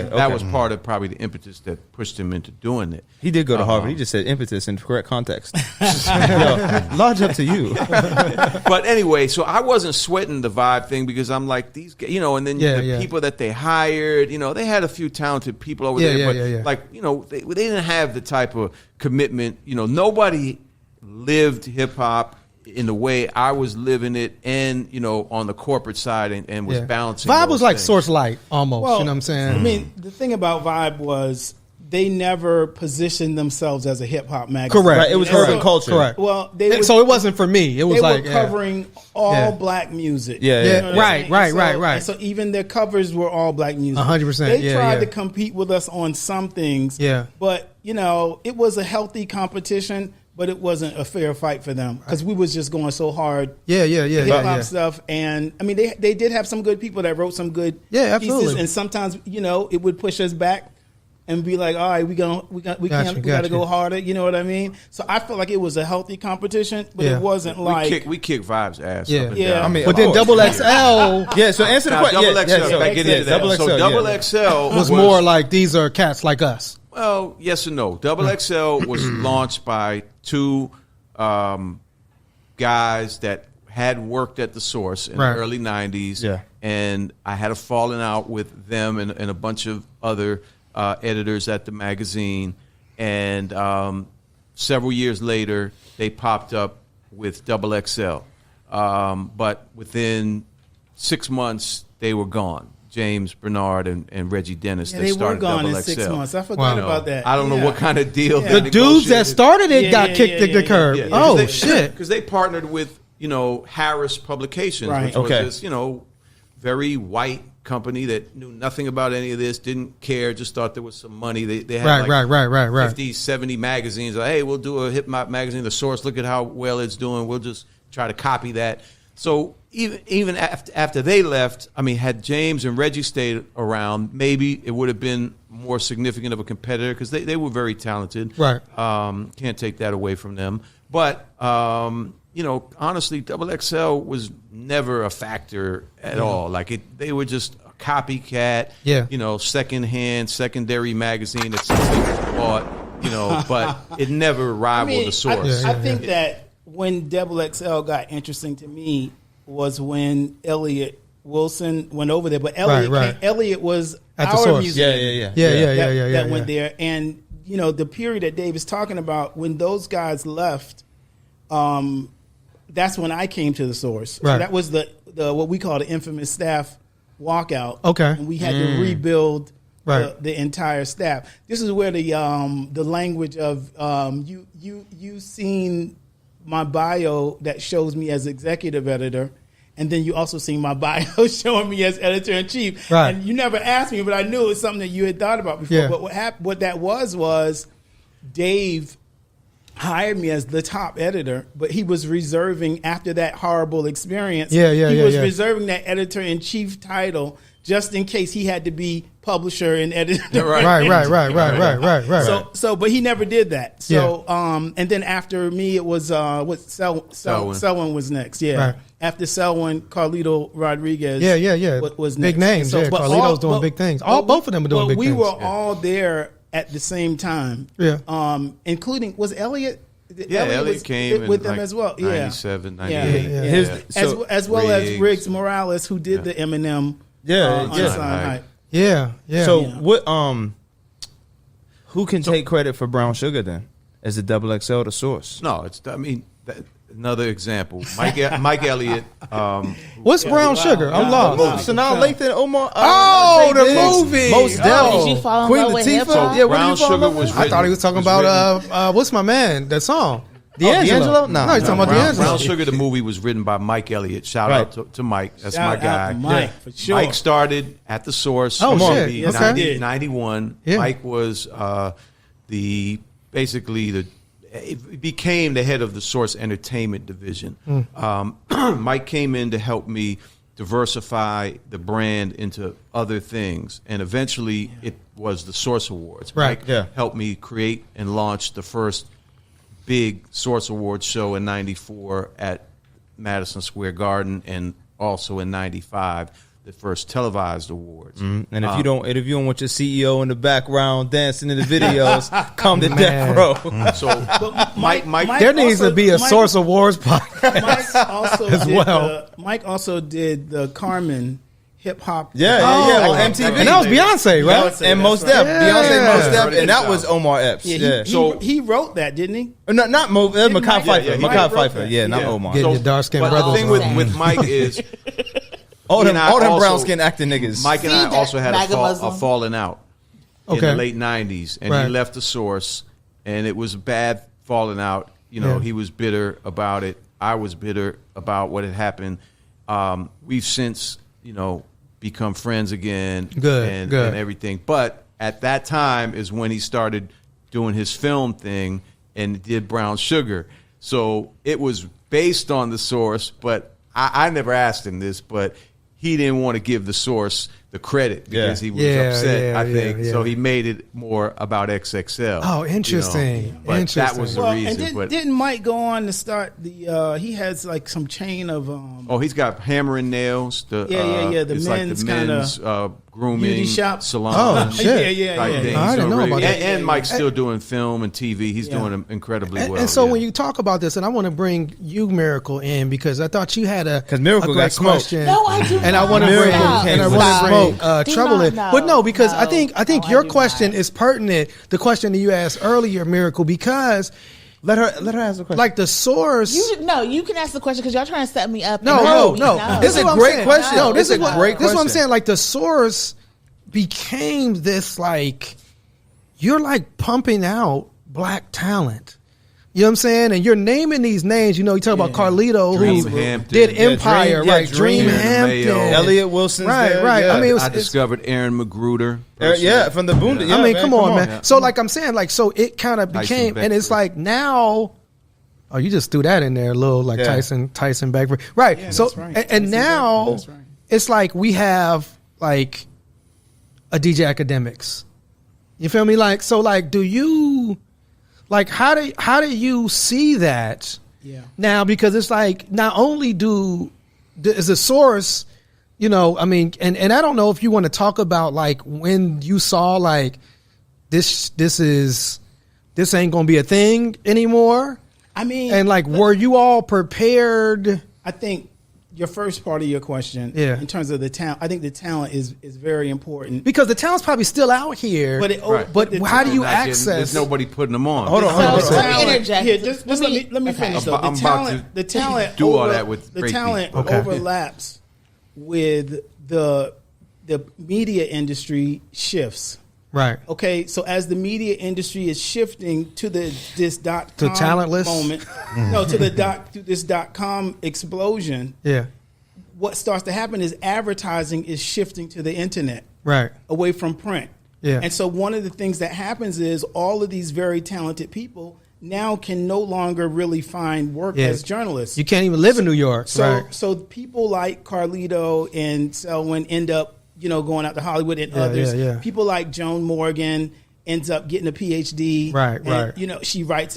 S6: That was part of probably the impetus that pushed him into doing it.
S1: He did go to Harvard. He just said impetus in correct context. Large up to you.
S6: But anyway, so I wasn't sweating the Vibe thing because I'm like, these guys, and then the people that they hired, they had a few talented people over there, but like, they didn't have the type of commitment, nobody lived hip hop in the way I was living it, and on the corporate side, and was balancing.
S2: Vibe
S6: those
S2: was like
S6: things.
S2: Source Light almost.
S5: Well,
S2: You know what I'm saying?
S5: I mean, the thing about Vibe was they never positioned themselves as a hip hop magazine.
S2: Correct.
S1: Right, it was
S5: And
S1: urban
S5: so-
S1: culture.
S2: Correct.
S5: Well, they
S2: So it wasn't for me. It was
S5: they
S2: like
S5: were covering all
S2: Yeah.
S5: black music.
S1: Yeah,
S2: Yeah,
S5: You know what I'm
S2: right,
S5: saying?
S2: right,
S5: And
S2: right, right.
S5: and so even their covers were all black music.
S2: 100%,
S5: They
S2: yeah,
S5: tried
S2: yeah.
S5: to compete with us on some things.
S2: Yeah.
S5: But it was a healthy competition, but it wasn't a fair fight for them because we was just going so hard.
S2: Yeah.
S5: Hip hop
S2: yeah.
S5: stuff, and I mean they did have some good people that wrote some good
S2: Yeah,
S5: pieces,
S2: absolutely.
S5: and sometimes it would push us back and be like, all right, we got to go harder. You know what I mean? So I felt like it was a healthy competition, but
S2: Yeah.
S5: it wasn't like
S6: We kick Vibes' ass.
S2: Yeah.
S6: up and
S5: Yeah.
S6: down.
S1: I mean,
S2: But
S1: of
S2: then
S1: course.
S2: Double XL
S1: Yeah, so answer the
S6: Now,
S1: question.
S6: Double
S1: Yeah,
S6: XL,
S1: yeah, so,
S6: if I get into that.
S1: Double
S6: So
S1: XL,
S6: Double
S1: yeah.
S6: XL
S2: was more like these are cats like us.
S6: Well, yes and no. Double XL was launched by two guys that had worked at the Source in
S2: Right.
S6: the early 90s.
S1: Yeah.
S6: And I had a falling out with them and a bunch of other editors at the magazine. And several years later, they popped up with Double XL. But within 6 months, they were gone. James Bernard and Reggie Dennis.
S5: Yeah,
S6: that
S5: they were
S6: started
S5: gone
S6: Double
S5: in 6
S6: XL.
S5: months. I forgot
S2: Wow.
S5: about that.
S6: I don't know
S5: Yeah.
S6: what kind of deal.
S5: Yeah.
S2: The dudes that started it got kicked to the curb.
S6: Yeah,
S2: Oh shit!
S6: Because they partnered with Harris Publications,
S5: Right.
S6: which was
S1: Okay.
S6: this very white company that knew nothing about any of this, didn't care, just thought there was some money. They had
S2: Right.
S6: 50, 70 magazines. Like, hey, we'll do a hip hop magazine. The Source, look at how well it's doing. We'll just try to copy that. So even after they left, I mean, had James and Reggie stayed around, maybe it would have been more significant of a competitor because they were very talented.
S2: Right.
S6: Can't take that away from them. But honestly, Double XL was never a factor at all. Like they were just a copycat.
S2: Yeah.
S6: Secondhand, secondary magazine that some people bought. But it never rivaled the Source.
S5: I think that when Double XL got interesting to me was when Elliot Wilson went over there. But Elliot,
S2: Right.
S5: Elliot was
S2: At the
S5: our
S2: Source.
S5: museum.
S2: Yeah.
S5: That went there, and the period that Dave is talking about when those guys left, that's when I came to the Source.
S2: Right.
S5: So that was the what we call the infamous staff walkout.
S2: Okay.
S5: And we had to rebuild
S2: Right.
S5: the entire staff. This is where the language of you seen my bio that shows me as executive editor, and then you also seen my bio showing me as editor in chief.
S2: Right.
S5: And you never asked me, but I knew it was something that you had thought about before.
S2: Yeah.
S5: But what that was Dave hired me as the top editor, but he was reserving after that horrible experience. He was reserving that editor in chief title just in case he had to be publisher and editor.
S2: Right.
S5: But he never did that. So, and then after me, it was Selwyn was next. Yeah.
S2: Right.
S5: After Selwyn, Carlito Rodriguez. Was next.
S2: Big names.
S5: So,
S2: Yeah,
S5: but
S2: Carlito's doing big things. Both of them are doing big
S5: we
S2: things.
S5: were all there at the same time.
S2: Yeah.
S5: Including was Elliot.
S6: Yeah, Elliot came
S5: with
S6: in
S5: them as well. Yeah.
S6: 97,
S5: Yeah.
S6: 98.
S1: Yeah.
S5: As well as
S6: Riggs.
S5: Riggs Morales, who did the Eminem.
S1: Yeah.
S5: Unsigned
S6: Hype.
S5: Hype.
S2: Yeah.
S1: So what? Who can take credit for Brown Sugar then? As the Double XL, the Source.
S6: No, another example. Mike Elliott.
S2: What's Brown Sugar? I'm lost.
S1: So now Lathan Omar.
S2: The movie.
S1: Most
S2: Oh.
S3: Did you fall in
S1: Queen
S3: love with
S1: Latifah.
S3: hip-hop?
S1: Yeah, what
S6: Brown
S1: did you fall in
S6: Sugar
S1: love with?
S6: was
S2: I thought he was talking about what's my man? That song.
S1: D'Angelo?
S2: No,
S1: No,
S2: he's talking about
S6: Brown
S2: D'Angelo.
S6: Sugar, the movie, was written by Mike Elliott. Shout
S1: Right.
S6: out to Mike. That's
S5: Shout
S6: my guy.
S5: out to Mike, for sure.
S6: Mike started at the Source.
S2: Oh,
S6: in
S2: shit.
S5: Yes,
S2: Okay.
S5: he did.
S6: 91.
S2: Yeah.
S6: Mike was he became the head of the Source Entertainment division. Mike came in to help me diversify the brand into other things, and eventually it was the Source Awards.
S2: Right.
S6: Mike helped me create and launch the first big Source Awards show in '94 at Madison Square Garden, and also in '95 the first televised awards.
S1: And if you don't want your CEO in the background dancing in the videos, come to Death Row.
S6: So Mike
S2: There needs
S5: also-
S2: to be a
S5: Mike-
S2: Source Awards podcast.
S5: Mike also
S2: As
S5: did
S2: well.
S5: Mike also did the Carmen hip hop.
S1: Yeah, on MTV.
S2: And that was Beyonce, right?
S5: Beyonce,
S1: And Mos Def,
S5: that's
S2: right.
S1: Beyonce,
S2: Yeah.
S1: Mos Def, and that was Omar Epps.
S5: Yeah,
S1: Yeah,
S5: he wrote that, didn't he?
S1: not Makai
S5: Mike-
S1: Pfeiffer.
S5: yeah,
S1: Makai
S5: Mike wrote
S1: Pfeiffer.
S5: that.
S1: Yeah, not
S6: Yeah.
S1: Omar.
S2: Getting your dark-skinned
S6: But
S2: brothers
S6: the thing
S2: on.
S6: with Mike is
S1: All
S6: he
S1: them
S6: and I also-
S1: brown skin acting niggas.
S6: Mike and
S3: See
S6: I
S3: that
S6: also had
S3: MAGA
S6: a
S3: Muslim?
S6: falling out in
S2: Okay.
S6: the late 90s. And
S2: Right.
S6: he left the Source, and it was a bad falling out. You know,
S2: Yeah.
S6: he was bitter about it. I was bitter about what had happened. We've since, become friends again
S2: Good,
S6: and
S2: good.
S6: everything. But at that time is when he started doing his film thing and did Brown Sugar. So it was based on the Source, but I never asked him this, but he didn't want to give the Source the credit because he was upset, I think.
S2: yeah.
S6: So he made it more about XXL.
S2: Oh, interesting.
S6: You know? But
S2: Interesting.
S6: that was the
S5: Well,
S6: reason.
S5: and
S6: but
S5: didn't Mike go on to start the? He has like some chain of.
S6: he's got Hammer and Nails. The
S5: The
S6: it's
S5: men's
S6: like the
S5: kinda
S6: men's grooming
S5: beauty shop.
S6: salon.
S2: Oh, shit.
S5: Yeah.
S6: type thing.
S2: I didn't know about that.
S6: And Mike's still doing film and TV. He's doing incredibly well.
S2: And so
S6: yeah.
S2: when you talk about this, and I want to bring you, Miracle, in because I thought you had a
S1: 'Cause Miracle
S2: a great
S1: got smoked.
S2: question.
S3: No, I do
S2: And
S3: not.
S2: I want to
S1: Miracle
S2: bring
S1: came
S2: and I
S1: with
S2: want to bring
S3: smoke. Do
S2: Trouble
S3: not
S2: in.
S3: know.
S2: But no, because
S3: No.
S2: I think
S3: No, I
S2: your
S3: do
S2: question
S3: not.
S2: is pertinent. The question that you asked earlier, Miracle, because
S1: Let her ask the question.
S2: like the Source.
S3: You can ask the question because y'all trying to set me up.
S2: No.
S1: This is a
S2: what I'm
S1: great
S2: saying.
S1: question.
S2: No,
S1: This is a great
S2: This is what I'm
S1: question.
S2: saying. Like the Source became this like you're like pumping out black talent. You know what I'm saying? And you're naming these names. You talk about Carlito, who
S6: Dreamhampton.
S2: did
S6: Yeah,
S2: Empire,
S1: Dream-
S2: right?
S1: yeah, Dream.
S2: Dreamhampton.
S1: Elliot Wilson's
S2: Right,
S1: there,
S2: right.
S1: yeah.
S2: I mean,
S6: I discovered Aaron Magruder.
S1: yeah, from the Boondocks.
S2: I mean, come on, man.
S6: Yeah.
S2: So, like I'm saying, like, so it kind of
S6: Tyson
S2: became, and it's
S6: Beckford.
S2: like now. Oh, you just threw that in there, a little like
S1: Yeah.
S2: Tyson Beckford, right?
S5: Yeah,
S2: so,
S5: that's right.
S2: and
S5: Tyson
S2: now
S5: Beckford, that's right.
S2: it's like we have like a DJ Academics. You feel me? Like, so, like, do you like how do you see that?
S5: Yeah.
S2: Now, because it's like not only is a Source, I mean, and I don't know if you want to talk about like when you saw like this ain't gonna be a thing anymore.
S5: I mean,
S2: And like, were you all prepared?
S5: I think your first part of your question,
S2: Yeah.
S5: in terms of the talent, I think the talent is very important.
S2: Because the talent's probably still out here.
S5: But it,
S6: Right.
S2: But
S5: the
S2: how do you
S6: Not getting-
S2: access?
S6: There's nobody putting them on.
S1: Hold on, hold on.
S3: So let me interject.
S5: Here, just let me
S3: okay.
S5: finish. Though.
S6: I'm
S5: The
S6: about
S5: talent,
S6: to
S5: the talent,
S6: do all that with
S5: the
S6: great
S5: talent
S6: people.
S2: Okay.
S5: overlaps with the media industry shifts.
S2: Right.
S5: Okay, so as the media industry is shifting to this .com
S2: To talentless?
S5: moment, to this .com explosion,
S2: Yeah.
S5: what starts to happen is advertising is shifting to the internet,
S2: Right.
S5: away from print.
S2: Yeah.
S5: And so one of the things that happens is all of these very talented people now can no longer really find work
S2: Yeah.
S5: as journalists.
S2: You can't even live in New York.
S5: So
S2: right.
S5: so people like Carlito and Selwyn end up, going out to Hollywood, and
S2: Yeah,
S5: others.
S2: yeah, yeah.
S5: People like Joan Morgan ends up getting a PhD.
S2: Right,
S5: and,
S2: right.
S5: She writes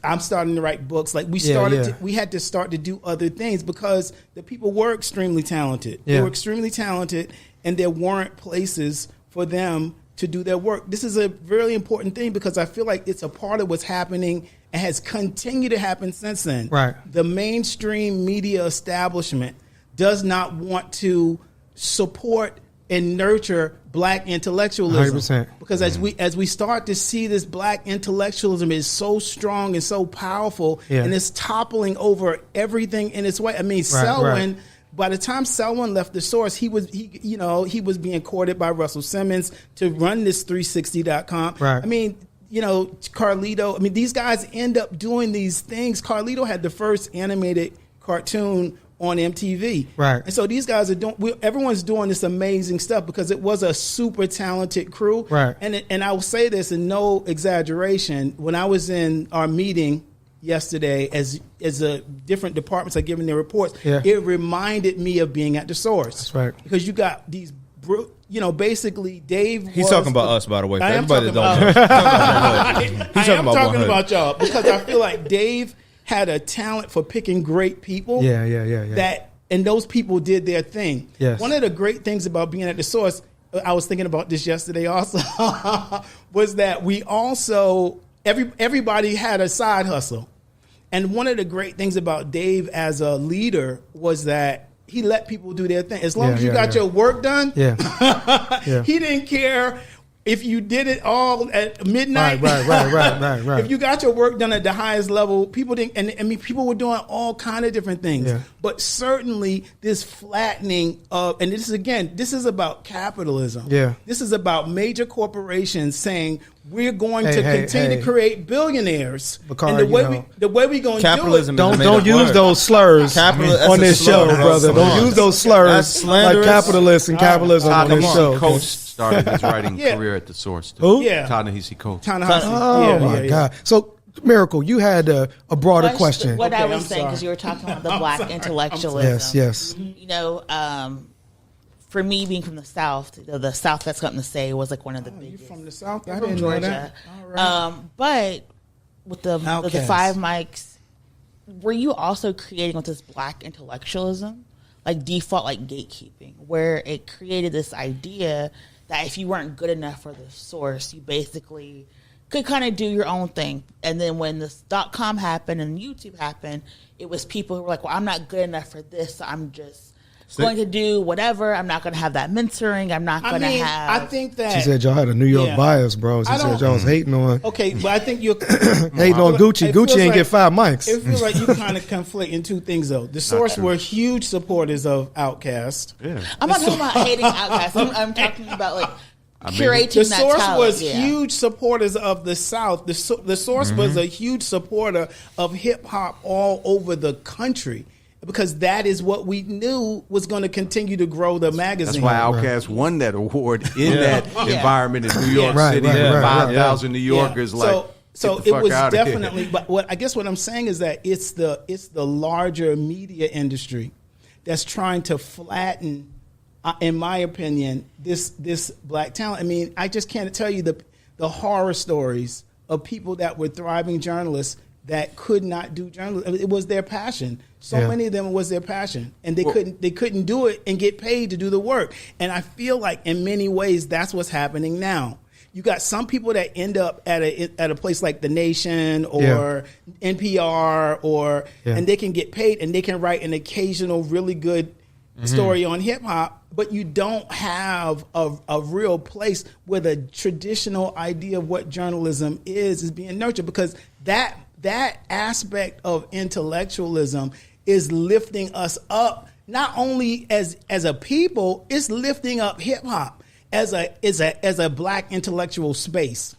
S5: I'm starting to write books. Like we had to start to do other things because the people were extremely talented.
S2: Yeah.
S5: They were extremely talented, and there weren't places for them to do their work. This is a really important thing because I feel like it's a part of what's happening and has continued to happen since then.
S2: Right.
S5: The mainstream media establishment does not want to support and nurture black intellectualism.
S2: 100%.
S5: Because as we start to see this black intellectualism is so strong and so powerful,
S2: Yeah.
S5: and it's toppling over everything in its way. I mean, Selwyn.
S2: right.
S5: By the time Selwyn left the Source, he was being courted by Russell Simmons to run this 360.com.
S2: Right.
S5: I mean, Carlito. I mean, these guys end up doing these things. Carlito had the first animated cartoon on MTV.
S2: Right.
S5: And so these guys everyone's doing this amazing stuff because it was a super talented crew.
S2: Right.
S5: And I will say this in no exaggeration. When I was in our meeting yesterday, as the different departments are giving their reports,
S2: Yeah.
S5: it reminded me of being at the Source.
S2: That's right.
S5: Because you got these, basically Dave.
S1: He's talking about us, by the way. For
S5: I am
S1: everybody
S5: talking
S1: that don't know.
S5: I am talking
S1: Hood.
S5: about y'all because I feel like Dave had a talent for picking great people.
S2: Yeah.
S5: And those people did their thing.
S2: Yes.
S5: One of the great things about being at the Source, I was thinking about this yesterday also, was that we also everybody had a side hustle. And one of the great things about Dave as a leader was that he let people do their thing. As long
S2: Yeah,
S5: as you
S2: yeah,
S5: got
S2: yeah.
S5: your work done,
S2: Yeah.
S5: he didn't care if you did it all at midnight.
S2: Right.
S5: If you got your work done at the highest level, people didn't. And I mean, people were doing all kind of different things.
S2: Yeah.
S5: But certainly, this flattening of, and this is about capitalism.
S2: Yeah.
S5: This is about major corporations saying we're going to
S2: Hey,
S5: continue to create billionaires.
S2: Bakari,
S5: and the way
S2: you know,
S5: we're going to
S1: capitalism
S5: do it.
S1: is a made
S2: Don't
S1: up
S2: use
S1: word.
S2: those slurs
S1: That's
S2: on
S1: a
S2: this
S1: slur,
S2: show,
S1: bro.
S2: brother.
S1: Come
S2: Don't
S1: on.
S2: use those
S1: That's
S2: slurs like
S1: slanderous.
S2: capitalists and capitalism on this
S6: Ta-Nehisi
S2: show.
S6: Coates started his writing
S5: Yeah.
S6: career at the Source. Too.
S2: Who?
S5: Yeah.
S6: Ta-Nehisi Coates.
S5: Ta-Nehisi.
S2: Oh
S5: Yeah,
S2: my
S5: yeah, yeah.
S2: God! So, Miracle, you had a broader question.
S3: What I
S5: Okay,
S3: was
S5: I'm
S3: saying, because
S5: sorry.
S3: you were talking about the
S5: I'm
S3: black
S5: sorry.
S3: intellectualism.
S2: Yes.
S3: You know, for me being from the South, the South that's something to say was like one of the
S5: You
S3: biggest.
S5: from the South? I
S3: From
S5: didn't know
S3: Georgia.
S5: that. All right.
S3: But with the
S5: Outcast.
S3: 5 mics, were you also creating with this black intellectualism, like default, like gatekeeping, where it created this idea that if you weren't good enough for the Source, you basically could kind of do your own thing. And then when this .com happened and YouTube happened, it was people who were like, well, I'm not good enough for this, so I'm just going to do whatever. I'm not going to have that mentoring. I'm not going to have.
S5: I think that
S2: She said y'all had a New York
S5: Yeah.
S2: bias, bro. She
S5: I
S2: said
S5: don't-
S2: y'all was hating on
S5: Okay, but I think you're
S2: hating on Gucci.
S5: It
S2: Gucci
S5: feels
S2: ain't
S5: like-
S2: get 5 mics.
S5: It feels like you kind of conflating two things, though. The Source were huge supporters of Outkast.
S6: Yeah.
S3: I'm not talking about hating Outkast. I'm talking about like curating
S5: The
S3: that
S5: Source
S3: talent.
S5: was
S3: Yeah.
S5: huge supporters of the South. The Source was
S6: Mm-hmm.
S5: a huge supporter of hip hop all over the country because that is what we knew was going to continue to grow the magazine.
S6: That's why Outkast won that award in that environment in New York
S2: Right,
S6: City.
S2: right, right,
S6: 5,000 New Yorkers like.
S5: So
S6: get the
S5: it
S6: fuck
S5: was
S6: outta here.
S5: definitely, but I guess what I'm saying is that it's the larger media industry that's trying to flatten, in my opinion, this black talent. I mean, I just can't tell you the horror stories of people that were thriving journalists that could not do journalism. It was their passion. So many of them was their passion, and they couldn't do it and get paid to do the work. And I feel like in many ways that's what's happening now. You got some people that end up at a place like The Nation or NPR and they can get paid and they can write an occasional really good story on hip hop, but you don't have a real place where the traditional idea of what journalism is being nurtured, because that aspect of intellectualism is lifting us up, not only as a people, it's lifting up hip hop as a black intellectual space,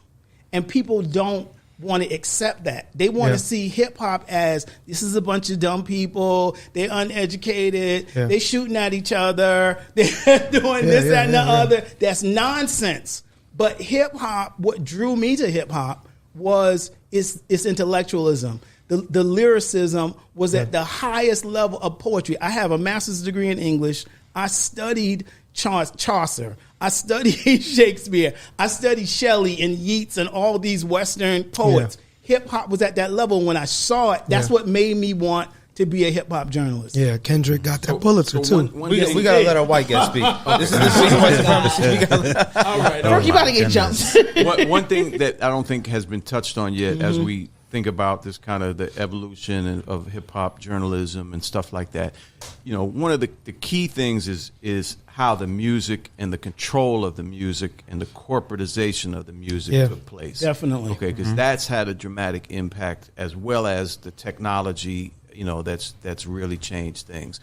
S5: and people don't want to accept that. They want to see hip hop as this is a bunch of dumb people. They're uneducated.
S2: Yeah.
S5: They're shooting at each other. They're doing this, that, and the other. That's nonsense. But hip hop, what drew me to hip hop was its intellectualism. The lyricism was at the highest level of poetry. I have a master's degree in English. I studied Chaucer. I studied Shakespeare. I studied Shelley and Yeats and all these Western poets. Hip hop was at that level. When I saw it, that's what made me want to be a hip hop journalist.
S2: Yeah, Kendrick got that Pulitzer too.
S1: We got to let our white guest speak. This is In White Supremacy. We gotta,
S5: All right.
S3: Brooke, you about to get jumped.
S6: One thing that I don't think has been touched on yet as we think about this kind of the evolution of hip hop journalism and stuff like that. You know, one of the key things is how the music and the control of the music and the corporatization of the music took place.
S5: Definitely.
S6: Okay, because that's had a dramatic impact, as well as the technology, you know, that's really changed things.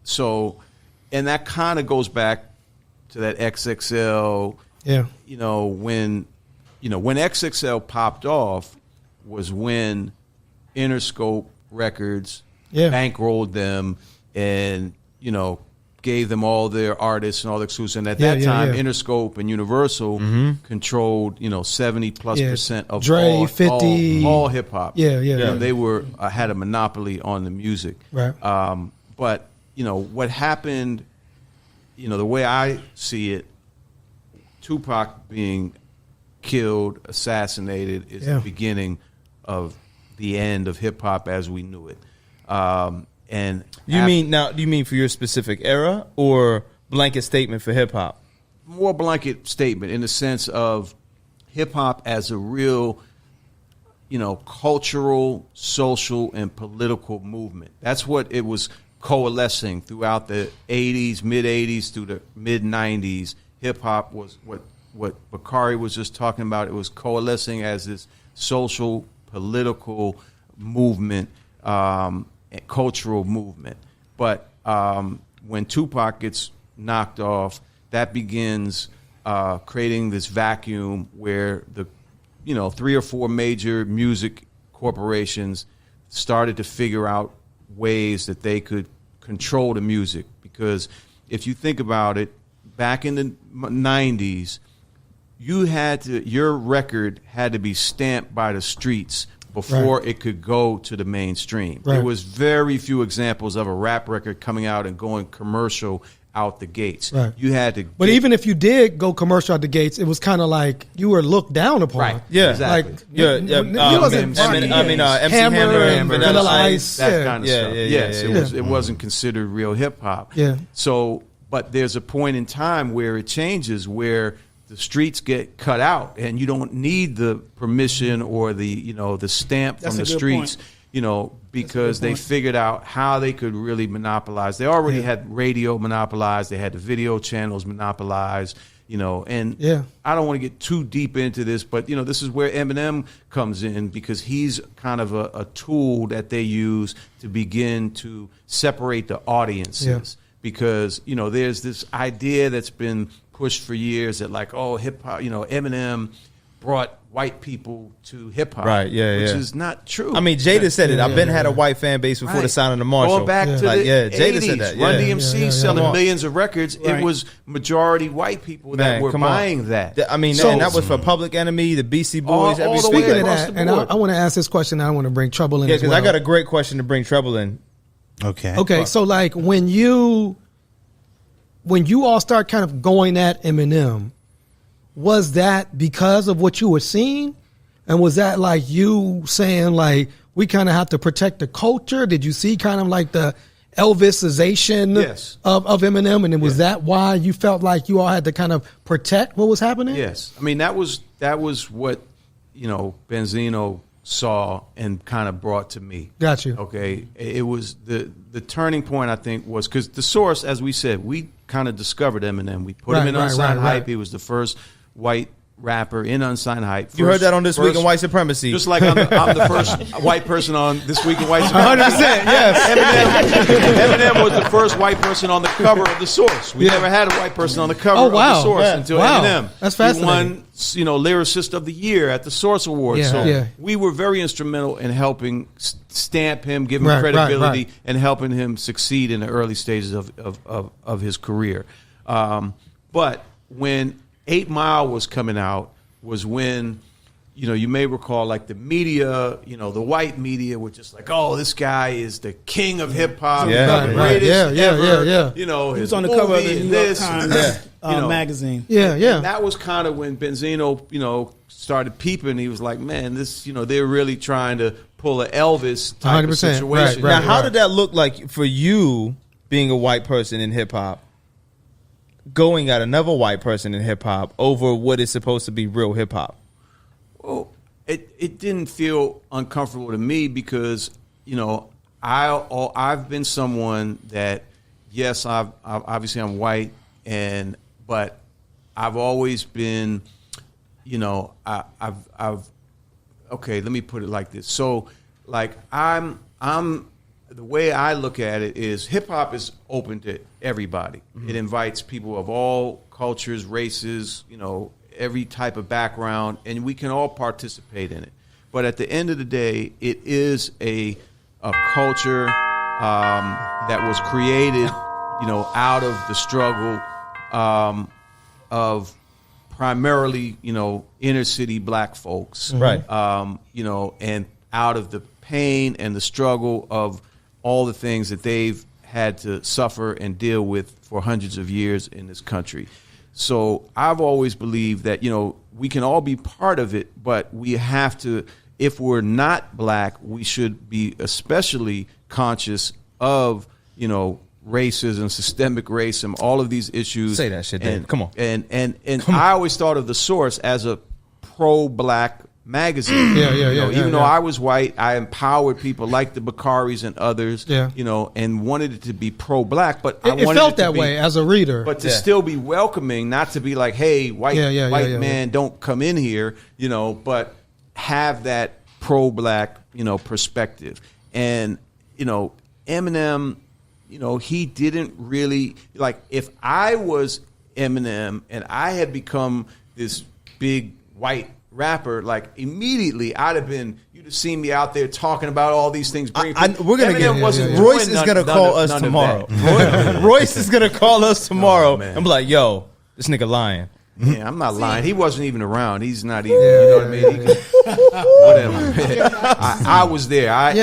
S6: So, and that kind of goes back to that XXL.
S2: Yeah.
S6: You know, when XXL popped off was when Interscope Records bankrolled them and, you know, gave them all their artists and all the exclusives. And at that time, Interscope and Universal controlled, you know, 70+% of
S2: Dre, 50.
S6: all hip hop.
S2: Yeah.
S6: You know, they were had a monopoly on the music.
S2: Right.
S6: But you know what happened. You know, the way I see it, Tupac being killed, assassinated, is the beginning of the end of hip hop as we knew it. And
S1: do you mean for your specific era or blanket statement for hip hop?
S6: More blanket statement in the sense of hip hop as a real, you know, cultural, social, and political movement. That's what it was coalescing throughout the 80s, mid 80s through the mid 90s. Hip hop was what Bakari was just talking about. It was coalescing as this social, political movement, cultural movement. But when Tupac gets knocked off, that begins creating this vacuum where the 3 or 4 major music corporations started to figure out ways that they could control the music. Because if you think about it, back in the 90s, your record had to be stamped by the streets before it could go to the mainstream.
S2: Right.
S6: There was very few examples of a rap record coming out and going commercial out the gates.
S2: Right.
S6: You had to,
S2: But even if you did go commercial out the gates, it was kind of like you were looked down upon.
S6: Right.
S1: Yeah.
S6: Exactly.
S2: Like,
S1: Yeah.
S2: wasn't
S1: MC Hammer and
S2: Vanilla Ice.
S6: that kind of
S1: Yeah,
S6: stuff.
S1: yeah,
S6: Yes,
S1: yeah.
S6: it wasn't considered real hip hop.
S2: Yeah.
S6: So, but there's a point in time where it changes, where the streets get cut out, and you don't need the permission or the stamp
S5: That's
S6: from
S5: a
S6: the
S5: good
S6: streets.
S5: point.
S6: Because they figured out how they could really monopolize. They already had radio monopolized. They had the video channels monopolized. And I don't want to get too deep into this, but this is where Eminem comes in, because he's kind of a tool that they use to begin to separate the audiences.
S2: Yeah.
S6: Because there's this idea that's been pushed for years that hip hop, Eminem brought white people to hip hop,
S1: Right, yeah,
S6: which
S1: yeah.
S6: is not true.
S1: I mean, Jada said it. I've been had a white fan base before the signing of Marshall.
S6: Going back to
S1: Like,
S6: the
S1: Jada
S6: 80s,
S1: said that.
S6: Run
S1: Yeah.
S6: DMC selling
S1: Come on.
S6: millions of records.
S5: Right.
S6: It was majority white people that
S1: Man,
S6: were
S1: come on.
S6: buying that.
S1: I mean,
S2: So-
S1: and that was for Public Enemy, the BC Boys,
S6: All the
S1: everything.
S6: way
S2: Speaking of
S6: across
S2: that,
S6: the
S2: and
S6: board.
S2: I want to ask this question. I want to bring Trouble in
S1: Yeah,
S2: as
S1: because
S2: well.
S1: I got a great question to bring Trouble in.
S4: Okay.
S2: Okay, so like when you all start kind of going at Eminem, was that because of what you were seeing? And was that like you saying like we kind of have to protect the culture? Did you see kind of like the Elvisization
S6: Yes.
S2: of Eminem? And was that why you felt like you all had to kind of protect what was happening?
S6: Yes, I mean that was what Benzino saw and kind of brought to me.
S2: Got you.
S6: Okay, it was the turning point. I think was because the source, as we said, we kind of discovered Eminem. We put him in Unsigned Hype. He was the first white rapper in Unsigned Hype.
S1: You heard that on This Week in White Supremacy.
S6: Just like I'm the first white person on This Week in White Supremacy.
S1: 100%, yes.
S6: Eminem was the first white person on the cover of The Source. We never had a white person on the cover of
S2: wow.
S6: The Source
S2: Yeah.
S6: until
S2: Wow.
S6: Eminem.
S2: That's fascinating.
S6: He won, Lyricist of the Year at the Source Awards.
S2: Yeah.
S6: So
S2: Yeah.
S6: we were very instrumental in helping stamp him, give him
S2: Right,
S6: credibility,
S2: right.
S6: and helping him succeed in the early stages of his career. But when 8 Mile was coming out, was when, you may recall, like the media, the white media were just like, oh, this guy is the king of hip hop,
S1: Yeah.
S6: the
S2: Right.
S6: greatest
S2: Yeah.
S6: ever.
S2: Yeah.
S5: He
S6: His
S5: was on the cover of the
S6: movie,
S5: New York
S6: this,
S5: Times magazine.
S2: Yeah, yeah.
S6: And that was kind of when Benzino, started peeping. He was like, man, this, they're really trying to pull an Elvis type of
S2: 100%.
S6: situation.
S2: Right.
S1: Now, how did that look like for you, being a white person in hip hop, going at another white person in hip hop over what is supposed to be real hip hop?
S6: Well, it didn't feel uncomfortable to me because I've been someone that, yes, I've obviously I'm white, but I've always been, I've okay, let me put it like this. So like I'm the way I look at it is hip hop is open to everybody. Mm-hmm. It invites people of all cultures, races, every type of background, and we can all participate in it. But at the end of the day, it is a culture that was created, out of the struggle of primarily, inner city black folks,
S1: Right.
S6: And out of the pain and the struggle of all the things that they've had to suffer and deal with for hundreds of years in this country. So I've always believed that, we can all be part of it, but we have to, if we're not black, we should be especially conscious of, racism, systemic racism, all of these issues.
S1: Say that shit, Dan. Come on.
S6: And I always thought of The Source as a pro-black magazine.
S2: Yeah,
S6: Even though I was white, I empowered people like the Bakaris and others.
S2: Yeah.
S6: And wanted it to be pro-black, but I
S2: It
S6: wanted
S2: felt
S6: it to
S2: that
S6: be,
S2: way as a reader.
S6: but to still be welcoming, not to be like, hey, white man, don't come in here, but have that pro-black, perspective. And, Eminem, he didn't really, like, if I was Eminem and I had become this big white rapper, like, immediately I'd have been, you'd have seen me out there talking about all these things.
S1: We're gonna
S6: Eminem wasn't
S1: get Royce
S6: doing
S1: is gonna call us tomorrow. Royce is gonna call us tomorrow and be like, "Yo, this nigga lying."
S6: Yeah, I'm not lying. He wasn't even around. He's not even. You know what I mean? Whatever. I was there. I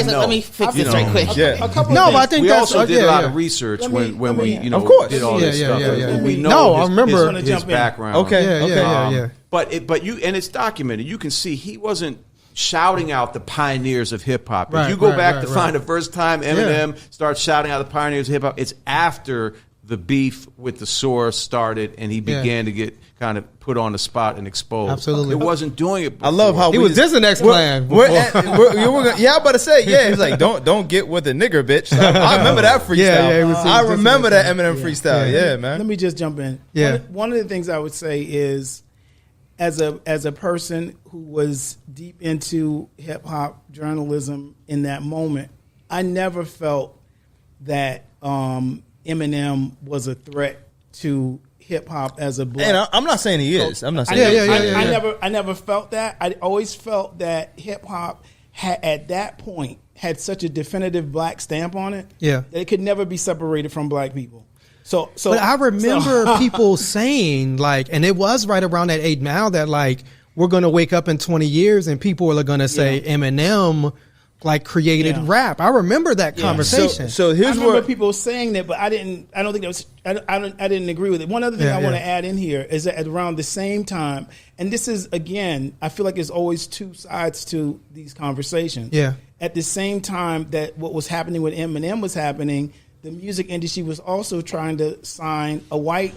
S6: know.
S3: Let me fix this right quick.
S1: Yeah.
S5: A couple
S2: No,
S5: of
S2: but I
S5: things.
S2: think
S6: We
S2: that's
S6: also did a lot of
S5: Let
S6: research
S5: me-
S6: when we
S1: Of course.
S6: did all this
S2: Yeah,
S6: stuff.
S2: yeah, yeah,
S6: And we
S2: yeah.
S6: know
S2: No, I
S6: his,
S2: remember-
S6: his
S5: Jump in.
S6: background.
S1: Okay.
S2: Yeah.
S6: But you and it's documented. You can see he wasn't shouting out the pioneers of hip hop.
S2: Right,
S6: If you go
S2: right,
S6: back
S2: right,
S6: to
S2: right.
S6: find the first time Eminem starts shouting out the pioneers of hip hop, it's after the beef with the Source started and he began to get kind of put on the spot and exposed.
S2: Absolutely.
S6: It wasn't doing it before.
S1: I love how
S2: He was just an ex-plan.
S1: Yeah, I'm about to say, yeah. He's like, don't get with a nigger, bitch. I remember that freestyle.
S2: Yeah, he was
S1: I
S2: just
S1: remember
S2: an
S1: that
S2: ex-plan.
S1: Eminem freestyle. Yeah, man.
S5: Let me just jump in.
S2: Yeah.
S5: One of the things I would say is, as a person who was deep into hip hop journalism in that moment, I never felt that Eminem was a threat to hip hop as a black.
S1: And I'm not saying he is. I'm not saying.
S5: I never felt that. I always felt that hip hop had at that point had such a definitive black stamp on it.
S2: Yeah.
S5: That it could never be separated from black people. So
S2: But I remember people saying, like, and it was right around that age now that, like, we're going to wake up in 20 years and people are going to say Eminem, like, created rap. I remember that conversation.
S1: So
S5: I
S1: here's
S5: remember
S1: where
S5: people saying that, but I don't think that was. I didn't agree with it. One other thing I want to add in here is that at around the same time, and this is again, I feel like there's always two sides to these conversations.
S2: Yeah.
S5: At the same time that what was happening with Eminem was happening, the music industry was also trying to sign a white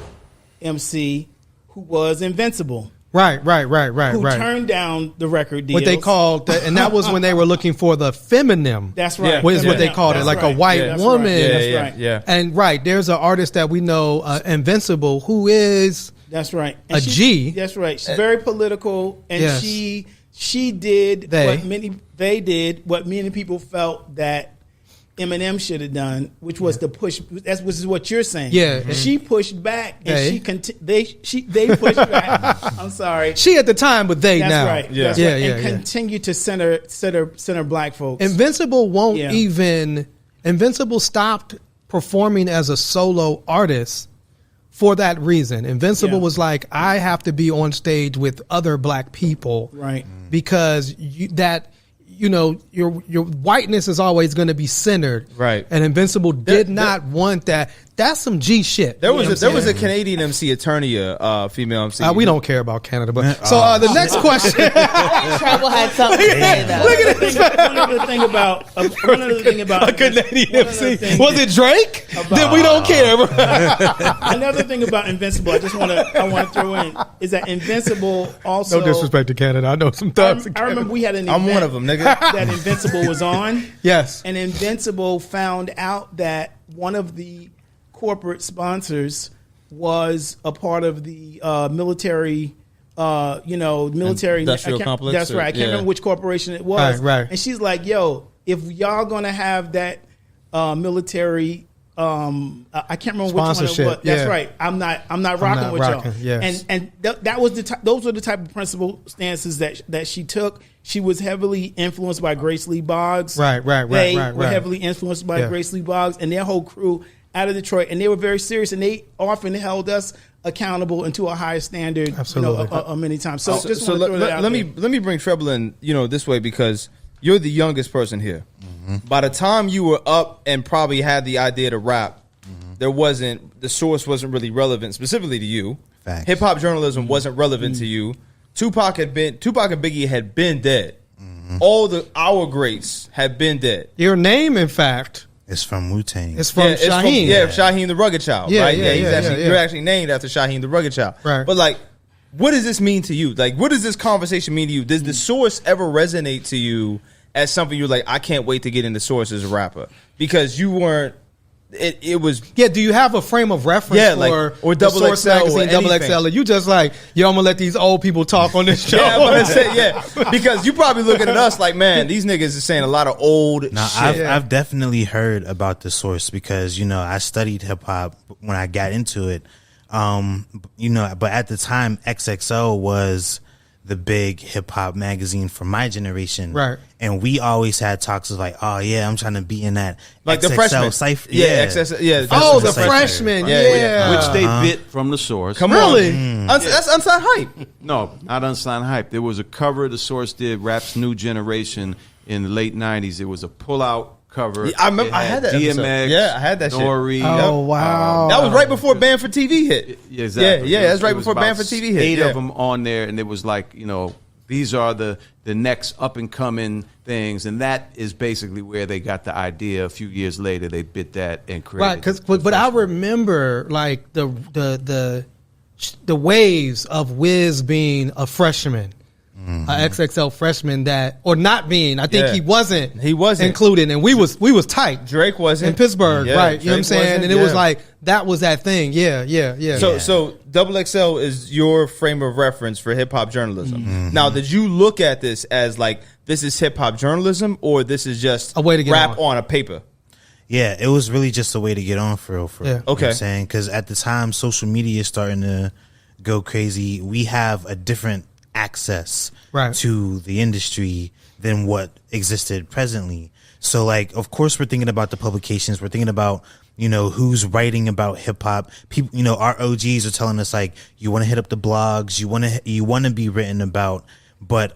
S5: MC who was invincible.
S2: Right.
S5: Who turned down the record deals.
S2: What they called, and that was when they were looking for the feminine.
S5: That's right.
S2: Was what they called it,
S5: That's
S2: like
S5: right.
S2: a white
S5: That's
S2: woman.
S5: right. That's right.
S1: Yeah.
S2: And there's an artist that we know, Invincible, who is
S5: That's right.
S2: a G.
S5: That's right. She's very political, and
S2: Yes.
S5: she did they did what many people felt that Eminem should have done, which was to push. Which is what you're saying.
S2: Yeah.
S5: She pushed back, and they pushed back. I'm sorry.
S2: She at the time, but they
S5: That's
S2: now.
S5: right.
S1: Yeah.
S5: That's right. And continue to center black folks.
S2: Invincible won't even. Invincible stopped performing as a solo artist for that reason. Invincible was like, I have to be on stage with other black people,
S5: Right.
S2: Because your whiteness is always going to be centered,
S1: Right.
S2: And Invincible did not want that. That's some G shit.
S1: There was a Canadian MC, Eternia, female MC.
S2: We don't care about Canada, but the next question.
S3: Trouble had something to say though.
S2: Look at this.
S5: One other thing about
S2: A Canadian MC. Was it Drake? Then we don't care.
S5: Another thing about Invincible, I want to throw in is that Invincible also.
S2: No disrespect to Canada. I know some thugs. in
S5: I remember
S2: Canada.
S5: we had an
S1: I'm
S5: event
S1: one of them, nigga.
S5: that Invincible was on.
S2: Yes.
S5: And Invincible found out that one of the corporate sponsors was a part of the military
S1: Industrial complex,
S5: That's right. I can't remember which corporation it was.
S2: Right.
S5: And she's like, "Yo, if y'all gonna have that military." I can't remember which one it
S2: Sponsorship,
S5: was. That's
S2: yeah.
S5: right. I'm not rocking with y'all.
S2: Yes.
S5: And that was those were the type of principle stances that she took. She was heavily influenced by Grace Lee Boggs.
S2: Right.
S5: They were heavily influenced by
S2: Yeah.
S5: Grace Lee Boggs and their whole crew out of Detroit, and they were very serious, and they often held us accountable and to a higher standard.
S2: Absolutely.
S5: Many times. So just
S1: So
S5: want to throw that out
S1: let
S5: there.
S1: me bring Treble in, this way, because you're the youngest person here. By the time you were up and probably had the idea to rap, the source wasn't really relevant specifically to you.
S4: Facts.
S1: Hip hop journalism wasn't relevant to you. Tupac and Biggie had been dead. All our greats had been dead.
S2: Your name, in fact,
S4: It's from Wu-Tang.
S2: is from
S1: it's
S2: Shaheem.
S1: Shaheem the Rugged Child.
S2: Yeah,
S1: right?
S2: yeah,
S1: He's
S2: yeah,
S1: actually,
S2: yeah.
S1: You're actually named after Shaheem the Rugged Child.
S2: Right.
S1: But like, what does this mean to you? Like, what does this conversation mean to you? Does the source ever resonate to you as something you're like, I can't wait to get into Source as a rapper? Because you weren't, it was...
S2: Yeah, do you have a frame of reference
S1: or
S2: the
S1: Double
S2: Source
S1: XL
S2: magazine,
S1: or
S2: Double
S1: anything?
S2: XL? Or you just like, yo, I'm going to let these old people talk on this show.
S1: Yeah, I'm gonna say, yeah. Because you probably looking at us like, man, these niggas is saying a lot of old
S4: No,
S1: shit.
S4: I've definitely heard about the Source because, you know, I studied hip hop when I got into it. You know, but at the time, XXO was the big hip hop magazine for my generation.
S2: Right.
S4: And we always had talks of like, oh yeah, I'm trying to be in that
S1: Like
S4: XXL
S1: the freshman.
S4: cipher.
S1: Yeah, XXL, yeah.
S2: Oh, the
S4: Cipher.
S2: freshman.
S1: Yeah,
S2: Yeah.
S6: Which they bit from the Source.
S1: Come
S2: Really?
S1: on. That's unsigned hype.
S6: No, not Unsigned Hype. There was a cover the Source did, Rap's New Generation, in the late 90s. It was a pull-out cover.
S1: Yeah, I remember-
S6: It
S1: I had that episode.
S6: DMX.
S1: Yeah, I had that shit.
S6: Nori.
S2: Oh, wow.
S1: That was right before Band for TV hit.
S6: Yeah, exactly.
S1: Yeah, that's right
S6: It was
S1: before
S6: about
S1: Band for TV hit.
S6: 8
S1: Yeah.
S6: of them on there, and it was like, you know, these are the next up-and-coming things, and that is basically where they got the idea. A few years later, they bit that and created.
S2: Right, because but I remember like the waves of Wiz being a freshman, a XXL freshman that or not being. I think
S1: Yeah.
S2: he wasn't
S1: He
S2: included, and we was tight.
S1: Drake wasn't.
S2: In Pittsburgh,
S1: Yeah,
S2: right? You know what I'm
S1: Drake
S2: saying?
S1: wasn't,
S2: And it was
S1: yeah.
S2: like that was that thing. Yeah.
S1: So Double XL is your frame of reference for hip hop journalism.
S2: Mm-hmm.
S1: Now, did you look at this as like this is hip hop journalism, or this is just
S2: A way to get
S1: rap
S2: on.
S1: a paper?
S4: Yeah, it was really just a way to get on for real.
S2: Yeah.
S4: You know what
S1: Okay.
S4: I'm saying? Because at the time, social media is starting to go crazy. We have a different access
S2: Right.
S4: to the industry than what existed presently. So, like, of course, we're thinking about the publications. We're thinking about, you know, who's writing about hip hop. People, you know, our OGs are telling us like, you want to hit up the blogs, you want to be written about, but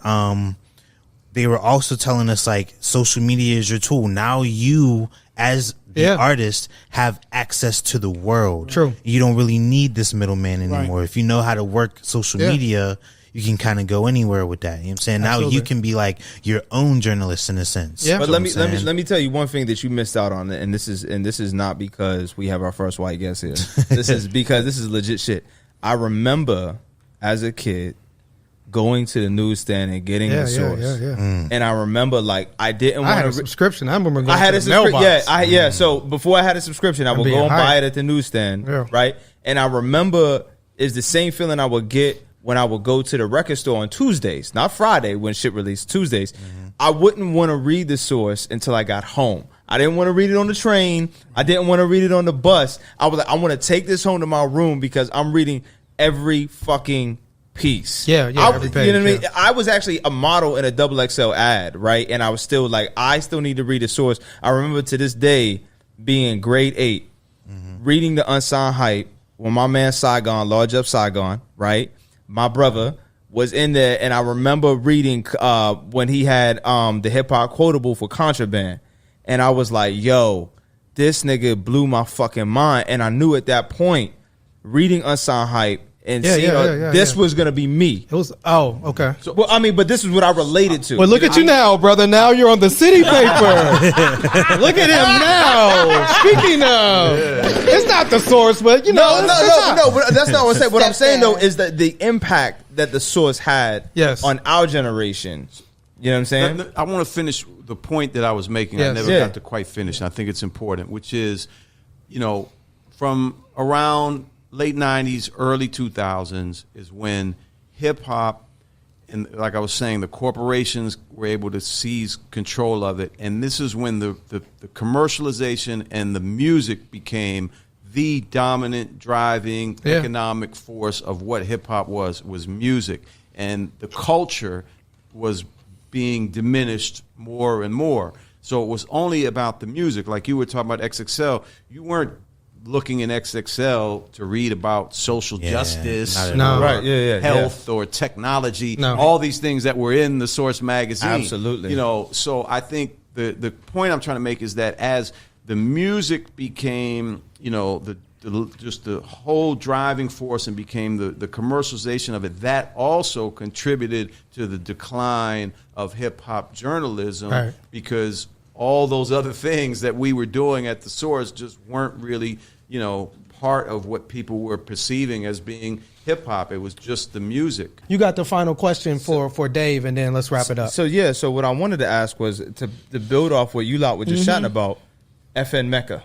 S4: they were also telling us like, social media is your tool. Now you, as the artist, have access to the world.
S2: True.
S4: You don't really need this middleman anymore.
S5: Right.
S4: If you know how to work social media, you can kind of go anywhere with that. You know what I'm saying?
S2: Absolutely.
S4: Now you can be like your own journalist in a sense.
S2: Yeah.
S1: But
S4: You
S1: let
S4: know
S1: me
S4: what I'm saying?
S1: tell you one thing that you missed out on, and this is not because we have our first white guest here. This is because this is legit shit. I remember as a kid going to the newsstand and getting the Source. And I remember like I didn't
S2: I had
S1: want
S2: a
S1: to.
S2: subscription. I remember going
S1: I had
S2: to
S1: a
S2: the mailbox.
S1: subscription. Yeah, So before I had a subscription, I would
S2: being
S1: go and
S2: hyped.
S1: buy it at the newsstand,
S2: Yeah.
S1: right? And I remember is the same feeling I would get when I would go to the record store on Tuesdays, not Friday when shit released. Tuesdays, I wouldn't want to read the Source until I got home. I didn't want to read it on the train. I didn't want to read it on the bus. I was like, I want to take this home to my room because I'm reading every fucking piece.
S2: Yeah, every page,
S1: you know what I mean?
S2: yeah.
S1: I was actually a model in a Double XL ad, right? And I was still like, I still need to read the Source. I remember to this day being grade 8, reading the Unsigned Hype when my man Saigon, Large Up Saigon, right? My brother was in there, and I remember reading when he had the hip hop quotable for Contraband, and I was like, yo, this nigga blew my fucking mind. And I knew at that point, reading Unsigned Hype and seeing this was gonna be me.
S2: It was okay.
S1: Well, I mean, but this is what I related to.
S2: Well, look at you now, brother. Now you're on the city paper. Look at him now. Speaking of, it's not the Source, but you know,
S1: No, but that's not what I'm saying. What I'm saying though is that the impact that the Source had on our generation. You know what I'm saying?
S6: I want to finish the point that I was making.
S2: Yes.
S6: I never got to quite finish. I think it's important, which is, you know, from around late 90s, early 2000s is when hip hop, and like I was saying, the corporations were able to seize control of it. And this is when the commercialization and the music became the dominant driving economic force of what hip hop was music. And the culture was being diminished more and more. So it was only about the music. Like you were talking about XXL, you weren't looking in XXL to read about social justice, health, or technology, all these things that were in the Source magazine.
S1: Absolutely.
S6: You know, so I think the point I'm trying to make is that as the music became, you know, just the whole driving force and became the commercialization of it, that also contributed to the decline of hip-hop journalism because all those other things that we were doing at the Source just weren't really, you know, part of what people were perceiving as being hip hop. It was just the music.
S2: You got the final question for Dave, and then let's wrap it up.
S1: So what I wanted to ask was to build off what you lot were just chatting about, FN Mecca.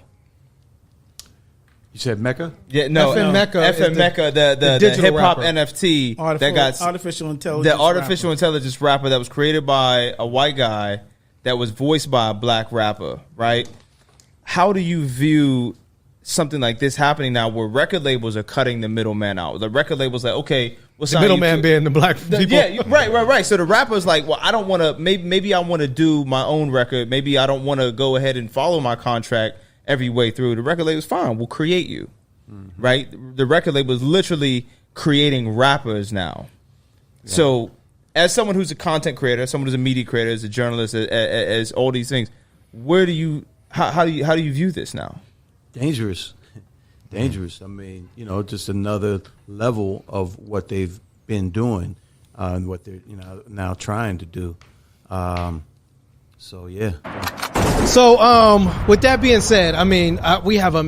S6: You said Mecca?
S1: Yeah, no,
S2: FN Mecca.
S1: FN Mecca, the
S2: digital
S1: hip hop
S2: rapper.
S1: NFT that got
S5: artificial intelligence.
S1: the artificial intelligence rapper that was created by a white guy that was voiced by a black rapper, right? How do you view something like this happening now, where record labels are cutting the middleman out? The record labels like, okay, what's
S2: The middleman being the black people.
S1: Yeah, right. So the rapper's like, well, I don't want to. Maybe I want to do my own record. Maybe I don't want to go ahead and follow my contract every way through. The record label's fine. We'll create you, right? The record label is literally creating rappers now. Yeah. So, as someone who's a content creator, someone who's a media creator, as a journalist, as all these things, how do you view this now?
S6: Dangerous. I mean, just another level of what they've been doing, and what they're now trying to do. So yeah.
S2: So, with that being said, I mean, I have a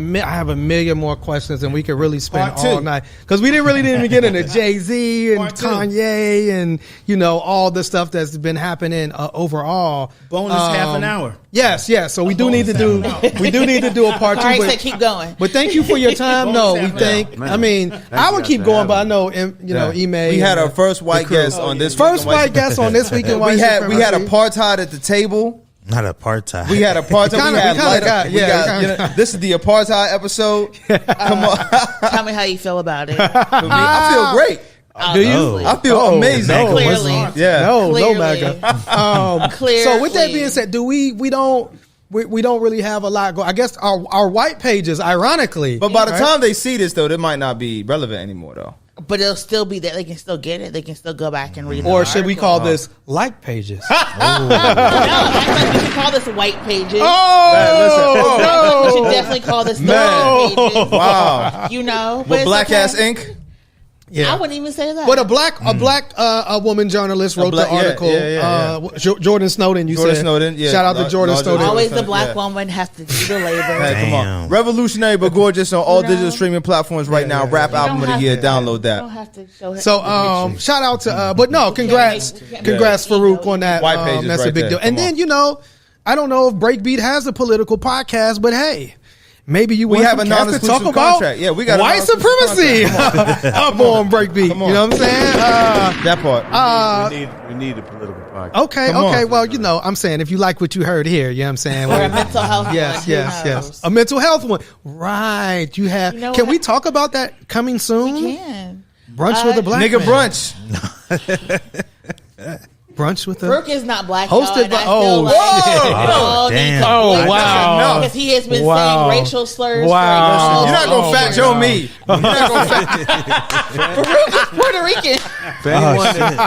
S2: million more questions, and we could really spend all night, because we didn't even get into Jay-Z and Kanye and all the stuff that's been happening overall.
S5: Bonus half an hour.
S2: Yes. So we do need to do a part two.
S3: All right, so keep going.
S2: But thank you for your time. No, we thank.
S6: Man.
S2: I mean, I would keep going, but I know Ime.
S1: We had our first white guest on this.
S2: First white guest on this week in White
S1: We had
S2: Supremacy.
S1: apartheid at the table.
S4: Not apartheid.
S1: We had apartheid. This is the apartheid episode. Come on.
S3: Tell me how you feel about it.
S1: I feel great.
S2: Do you?
S3: Obviously.
S1: I feel amazing.
S2: No,
S3: Clearly.
S1: Yeah.
S2: No
S3: Clearly.
S2: MAGA.
S3: Clearly.
S2: So with that being said, we don't really have a lot going. I guess our white pages, ironically.
S1: But by the time they see this, though, that might not be relevant anymore, though.
S3: But it'll still be there. They can still get it. They can still go back and read it.
S2: Or should we call this like pages?
S3: No, I think we should call this white pages.
S2: Oh,
S3: We should definitely call this the
S1: Man.
S3: white pages.
S1: Wow.
S3: But
S1: With
S3: it's
S1: black
S3: okay.
S1: ass ink?
S2: Yeah.
S3: I wouldn't even say that.
S2: But a black woman journalist wrote the article. Jordan Snowden.
S1: Jordan Snowden, yeah.
S2: Shout out to Jordan Snowden.
S3: Always the black woman has to do the labor.
S1: Hey, come on.
S4: Damn.
S1: Revolutionary but gorgeous on all digital streaming platforms right now. Rap album of the year. Download
S3: You
S1: that.
S3: don't have to show
S2: So shout out to but no, congrats Farouk on that.
S1: White pages
S2: That's a
S1: right
S2: big
S1: there.
S2: deal. And
S1: Come
S2: then I don't know if Breakbeat has a political podcast, but hey, maybe you want
S1: have a
S2: some cats to
S1: non-exclusive
S2: talk about
S1: contract. Yeah, we got a
S2: white
S1: non-exclusive
S2: supremacy up on Breakbeat.
S1: Come on.
S2: You know what I'm saying?
S1: That part.
S6: we need a political podcast.
S2: Okay.
S1: Come on.
S2: Well, I'm saying if you like what you heard here, you know what I'm saying?
S3: Or a mental health one.
S2: Yes.
S3: Who knows?
S2: A mental health one. Right. You have. Can we talk about that coming soon?
S3: We can.
S2: Brunch with a black
S1: Nigga
S2: man.
S1: brunch.
S2: Brunch with a.
S3: Brooke is not black.
S2: Hosted by-
S3: y'all, and I feel
S4: damn.
S2: Oh, wow.
S3: Because he has been
S2: Wow.
S3: saying racial slurs.
S2: Wow.
S3: For
S1: You're not going to fat Joe me. You're not going to
S3: Farouk is Puerto Rican.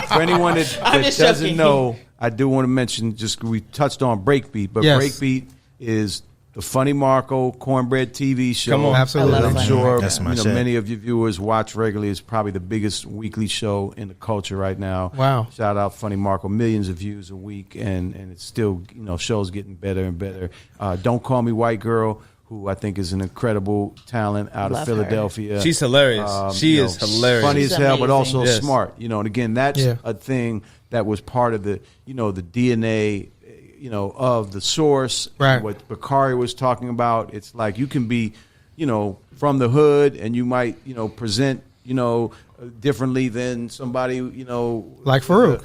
S6: For anyone that
S3: I'm just
S6: doesn't
S3: joking.
S6: know, I do want to mention, just we touched on Breakbeat, but
S2: Yes.
S6: Breakbeat is the Funny Marco Cornbread TV show.
S1: Come on.
S2: Absolutely.
S3: I love
S6: I'm
S3: Funny
S6: sure
S4: That's my shit.
S6: many of your viewers watch regularly. It's probably the biggest weekly show in the culture right now.
S2: Wow.
S6: Shout out Funny Marco, millions of views a week, and it's still, show's getting better and better. Don't Call Me White Girl, who I think is an incredible talent out
S3: Love
S6: of
S3: her.
S6: Philadelphia.
S1: She's hilarious. She is hilarious.
S6: Funny as
S3: She's
S6: hell, but
S3: amazing.
S6: also
S1: Yes.
S6: smart. And again, that's a thing that was part of the, the DNA, of the source.
S2: Right.
S6: What Bakari was talking about. It's like you can be, from the hood, and you might, present, differently than somebody,
S2: Like Farouk.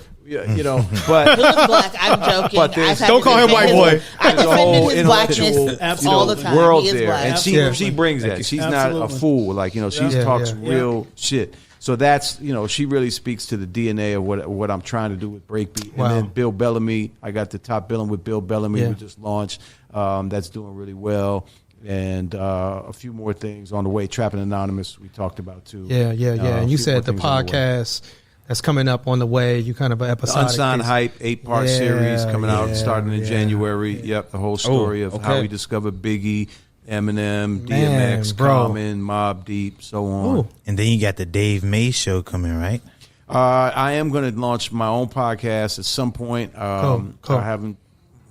S6: but
S3: Who's black? I'm joking.
S6: But there's-
S3: I've had
S2: Don't
S3: to
S2: call him
S3: defend
S2: white
S3: his-
S2: boy.
S3: I
S6: there's a whole
S3: defended his
S6: intellectual
S3: blackness all the time.
S6: world
S3: He is
S6: there,
S3: black.
S6: and
S2: Absolutely.
S6: she brings that. She's not a
S5: Absolutely.
S6: fool. Like she talks
S2: Yeah.
S6: real shit. So that's she really speaks to the DNA of what I'm trying to do with Breakbeat.
S2: Wow.
S6: And then Bill Bellamy, I got the top billing with Bill Bellamy.
S2: Yeah.
S6: We just launched. That's doing really well. And a few more things on the way. Trapping Anonymous, we talked about too.
S2: Yeah.
S6: A
S2: And you
S6: few
S2: said
S6: more
S2: the
S6: things on the way.
S2: podcast that's coming up on the way. You kind of an
S6: The
S2: episodic.
S6: Unsigned
S2: piece.
S6: Hype 8-part
S2: Yeah,
S6: series coming out
S2: yeah,
S6: starting in
S2: yeah.
S6: January. Yep, the whole story of how
S1: okay.
S6: we discovered Biggie, Eminem,
S2: Man,
S6: DMX,
S2: bro.
S6: Common, Mobb Deep, so on.
S2: Ooh.
S4: And then you got the Dave May show coming, right?
S6: I am going to launch my own podcast at some point.
S2: Cool.
S6: I haven't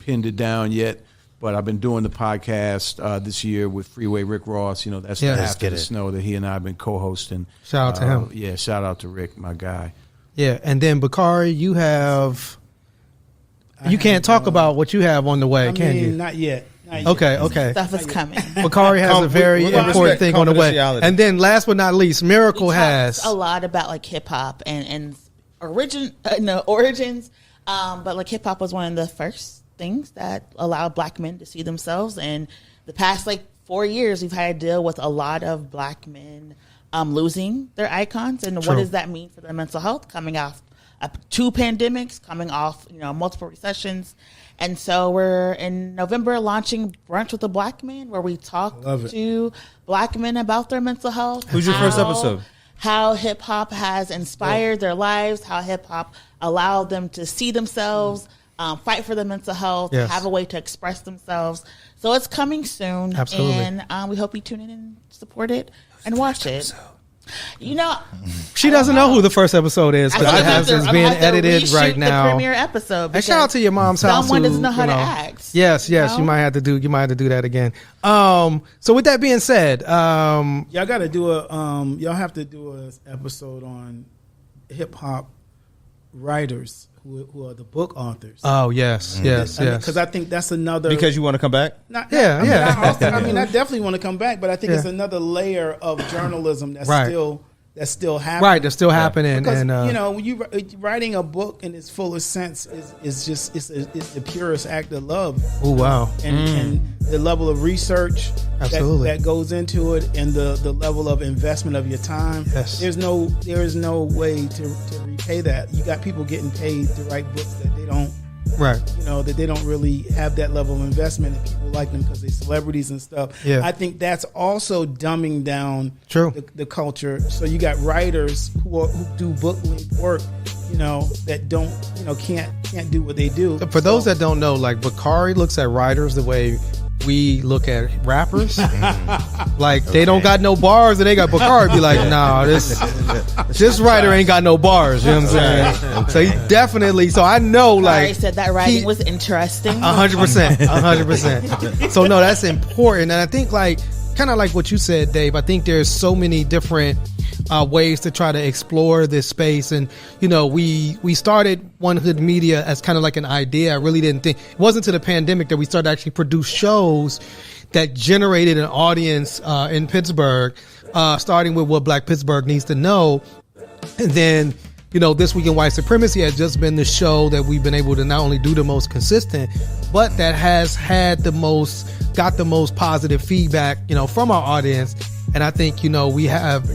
S6: pinned it down yet, But I've been doing the podcast this year with Freeway Rick Ross. You know, that's
S2: Yeah.
S6: the
S2: Let's
S6: After the Snow that he and I have been co-hosting.
S2: Shout out to him.
S6: Yeah, shout out to Rick, my guy.
S2: Yeah, and then Bakari, you have. You can't talk about what you have on the way, can you?
S5: Not yet.
S2: Okay.
S3: Stuff is coming.
S2: Bakari has a very
S1: we're gonna
S2: important
S1: respect
S2: thing on the way.
S1: confidentiality.
S2: And then last but not least, Miracle
S3: We
S2: has.
S3: talked a lot about like hip hop and origins. But like hip hop was one of the first things that allowed black men to see themselves. And the past like 4 years, we've had to deal with a lot of black men losing their icons. And
S2: True.
S3: what does that mean for their mental health? Coming off 2 pandemics, coming off multiple recessions. And so we're in November launching Brunch with a Black Man, where we talk to black men about their mental health.
S1: Who's your first episode?
S3: How hip hop has inspired their lives, how hip hop allowed them to see themselves, fight for their mental health,
S2: Yes.
S3: have a way to express themselves. So it's coming soon.
S2: Absolutely.
S3: And we hope you tune in and support it and watch it.
S2: She doesn't know who the first episode is because it
S3: I'm
S2: is
S3: gonna
S2: being
S3: have to
S2: edited
S3: reshoot
S2: right
S3: the
S2: now.
S3: premiere episode.
S2: And shout out to your mom's house.
S3: Someone
S2: who,
S3: doesn't know how to act.
S2: Yes,
S3: you
S2: you might have to do that again. So with that being said,
S5: Y'all got to do y'all have to do an episode on hip hop writers who are the book authors.
S2: yes.
S5: Because I think that's another.
S1: Because you want to come back?
S5: I definitely want to come back, but I think it's another layer of journalism that's still happening.
S2: Right, that's still happening.
S5: Because
S2: And
S5: when you writing a book in its fullest sense is just it's the purest act of love.
S2: oh wow,
S5: And the level of research
S2: Absolutely.
S5: that goes into it, and the level of investment of your time.
S2: Yes.
S5: There is no way to repay that. You got people getting paid to write books that they don't.
S2: right.
S5: That they don't really have that level of investment, and people like them because they're celebrities and stuff.
S2: Yeah.
S5: I think that's also dumbing down
S2: True.
S5: the culture. So you got writers who do book length work, that don't, can't do what they do.
S2: For those that don't know, like Bakari looks at writers the way we look at rappers. Like they don't got no bars, and they got Bakari be like, nah, this writer ain't got no bars. You know what I'm saying? So he definitely. So I know,
S3: I
S2: like,
S3: said that writing was interesting.
S2: 100%. So no, that's important, and I think kind of like what you said, Dave. I think there's so many different ways to try to explore this space, and we started One Hood Media as kind of like an idea. I really didn't think it wasn't until the pandemic that we started to actually produce shows that generated an audience in Pittsburgh, starting with what Black Pittsburgh needs to know, and then. This Week in White Supremacy has just been the show that we've been able to not only do the most consistent, but that has got the most positive feedback, from our audience. And I think, we have,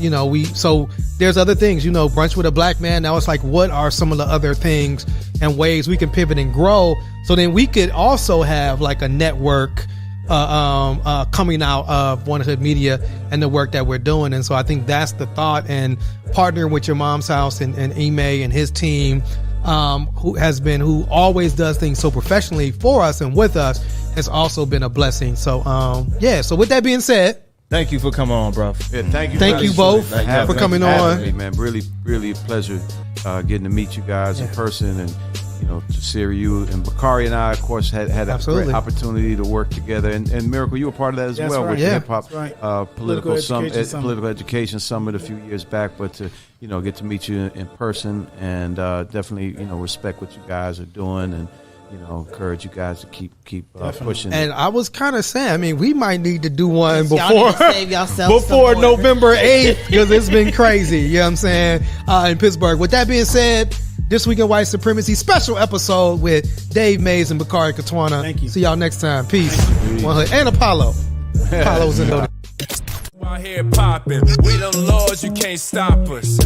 S2: so there's other things, Brunch with a Black Man. Now it's like, what are some of the other things and ways we can pivot and grow? So then we could also have like a network coming out of One Hood Media and the work that we're doing. And so I think that's the thought, and partnering with your mom's house and Ime and his team, who always does things so professionally for us and with us, has also been a blessing. So, so with that being said,
S1: Thank you for coming on, bro.
S6: Yeah, thank you.
S2: Thank you both for coming on.
S6: Me, man. Really, really a pleasure getting to meet you guys in person, and to see you and Bakari and I, of course, had a great opportunity to work together. And Miracle, you were part of that as well with the Hip Hop Political Education Summit a few years back. But to get to meet you in person, and definitely respect what you guys are doing, and encourage you guys to keep pushing.
S2: And I was kind of saying, we might need to do one
S3: Y'all need to save yourselves
S2: before
S3: some more.
S2: November 8th, because it's been crazy. You know what I'm saying? In Pittsburgh. With that being said, This Week in White Supremacy special episode with Dave Mays and Bakari Kitwana.
S5: Thank you.
S2: See y'all next time. Peace. And Apollo. Apollo's in the
S7: Out here popping, we them lords, you can't stop us.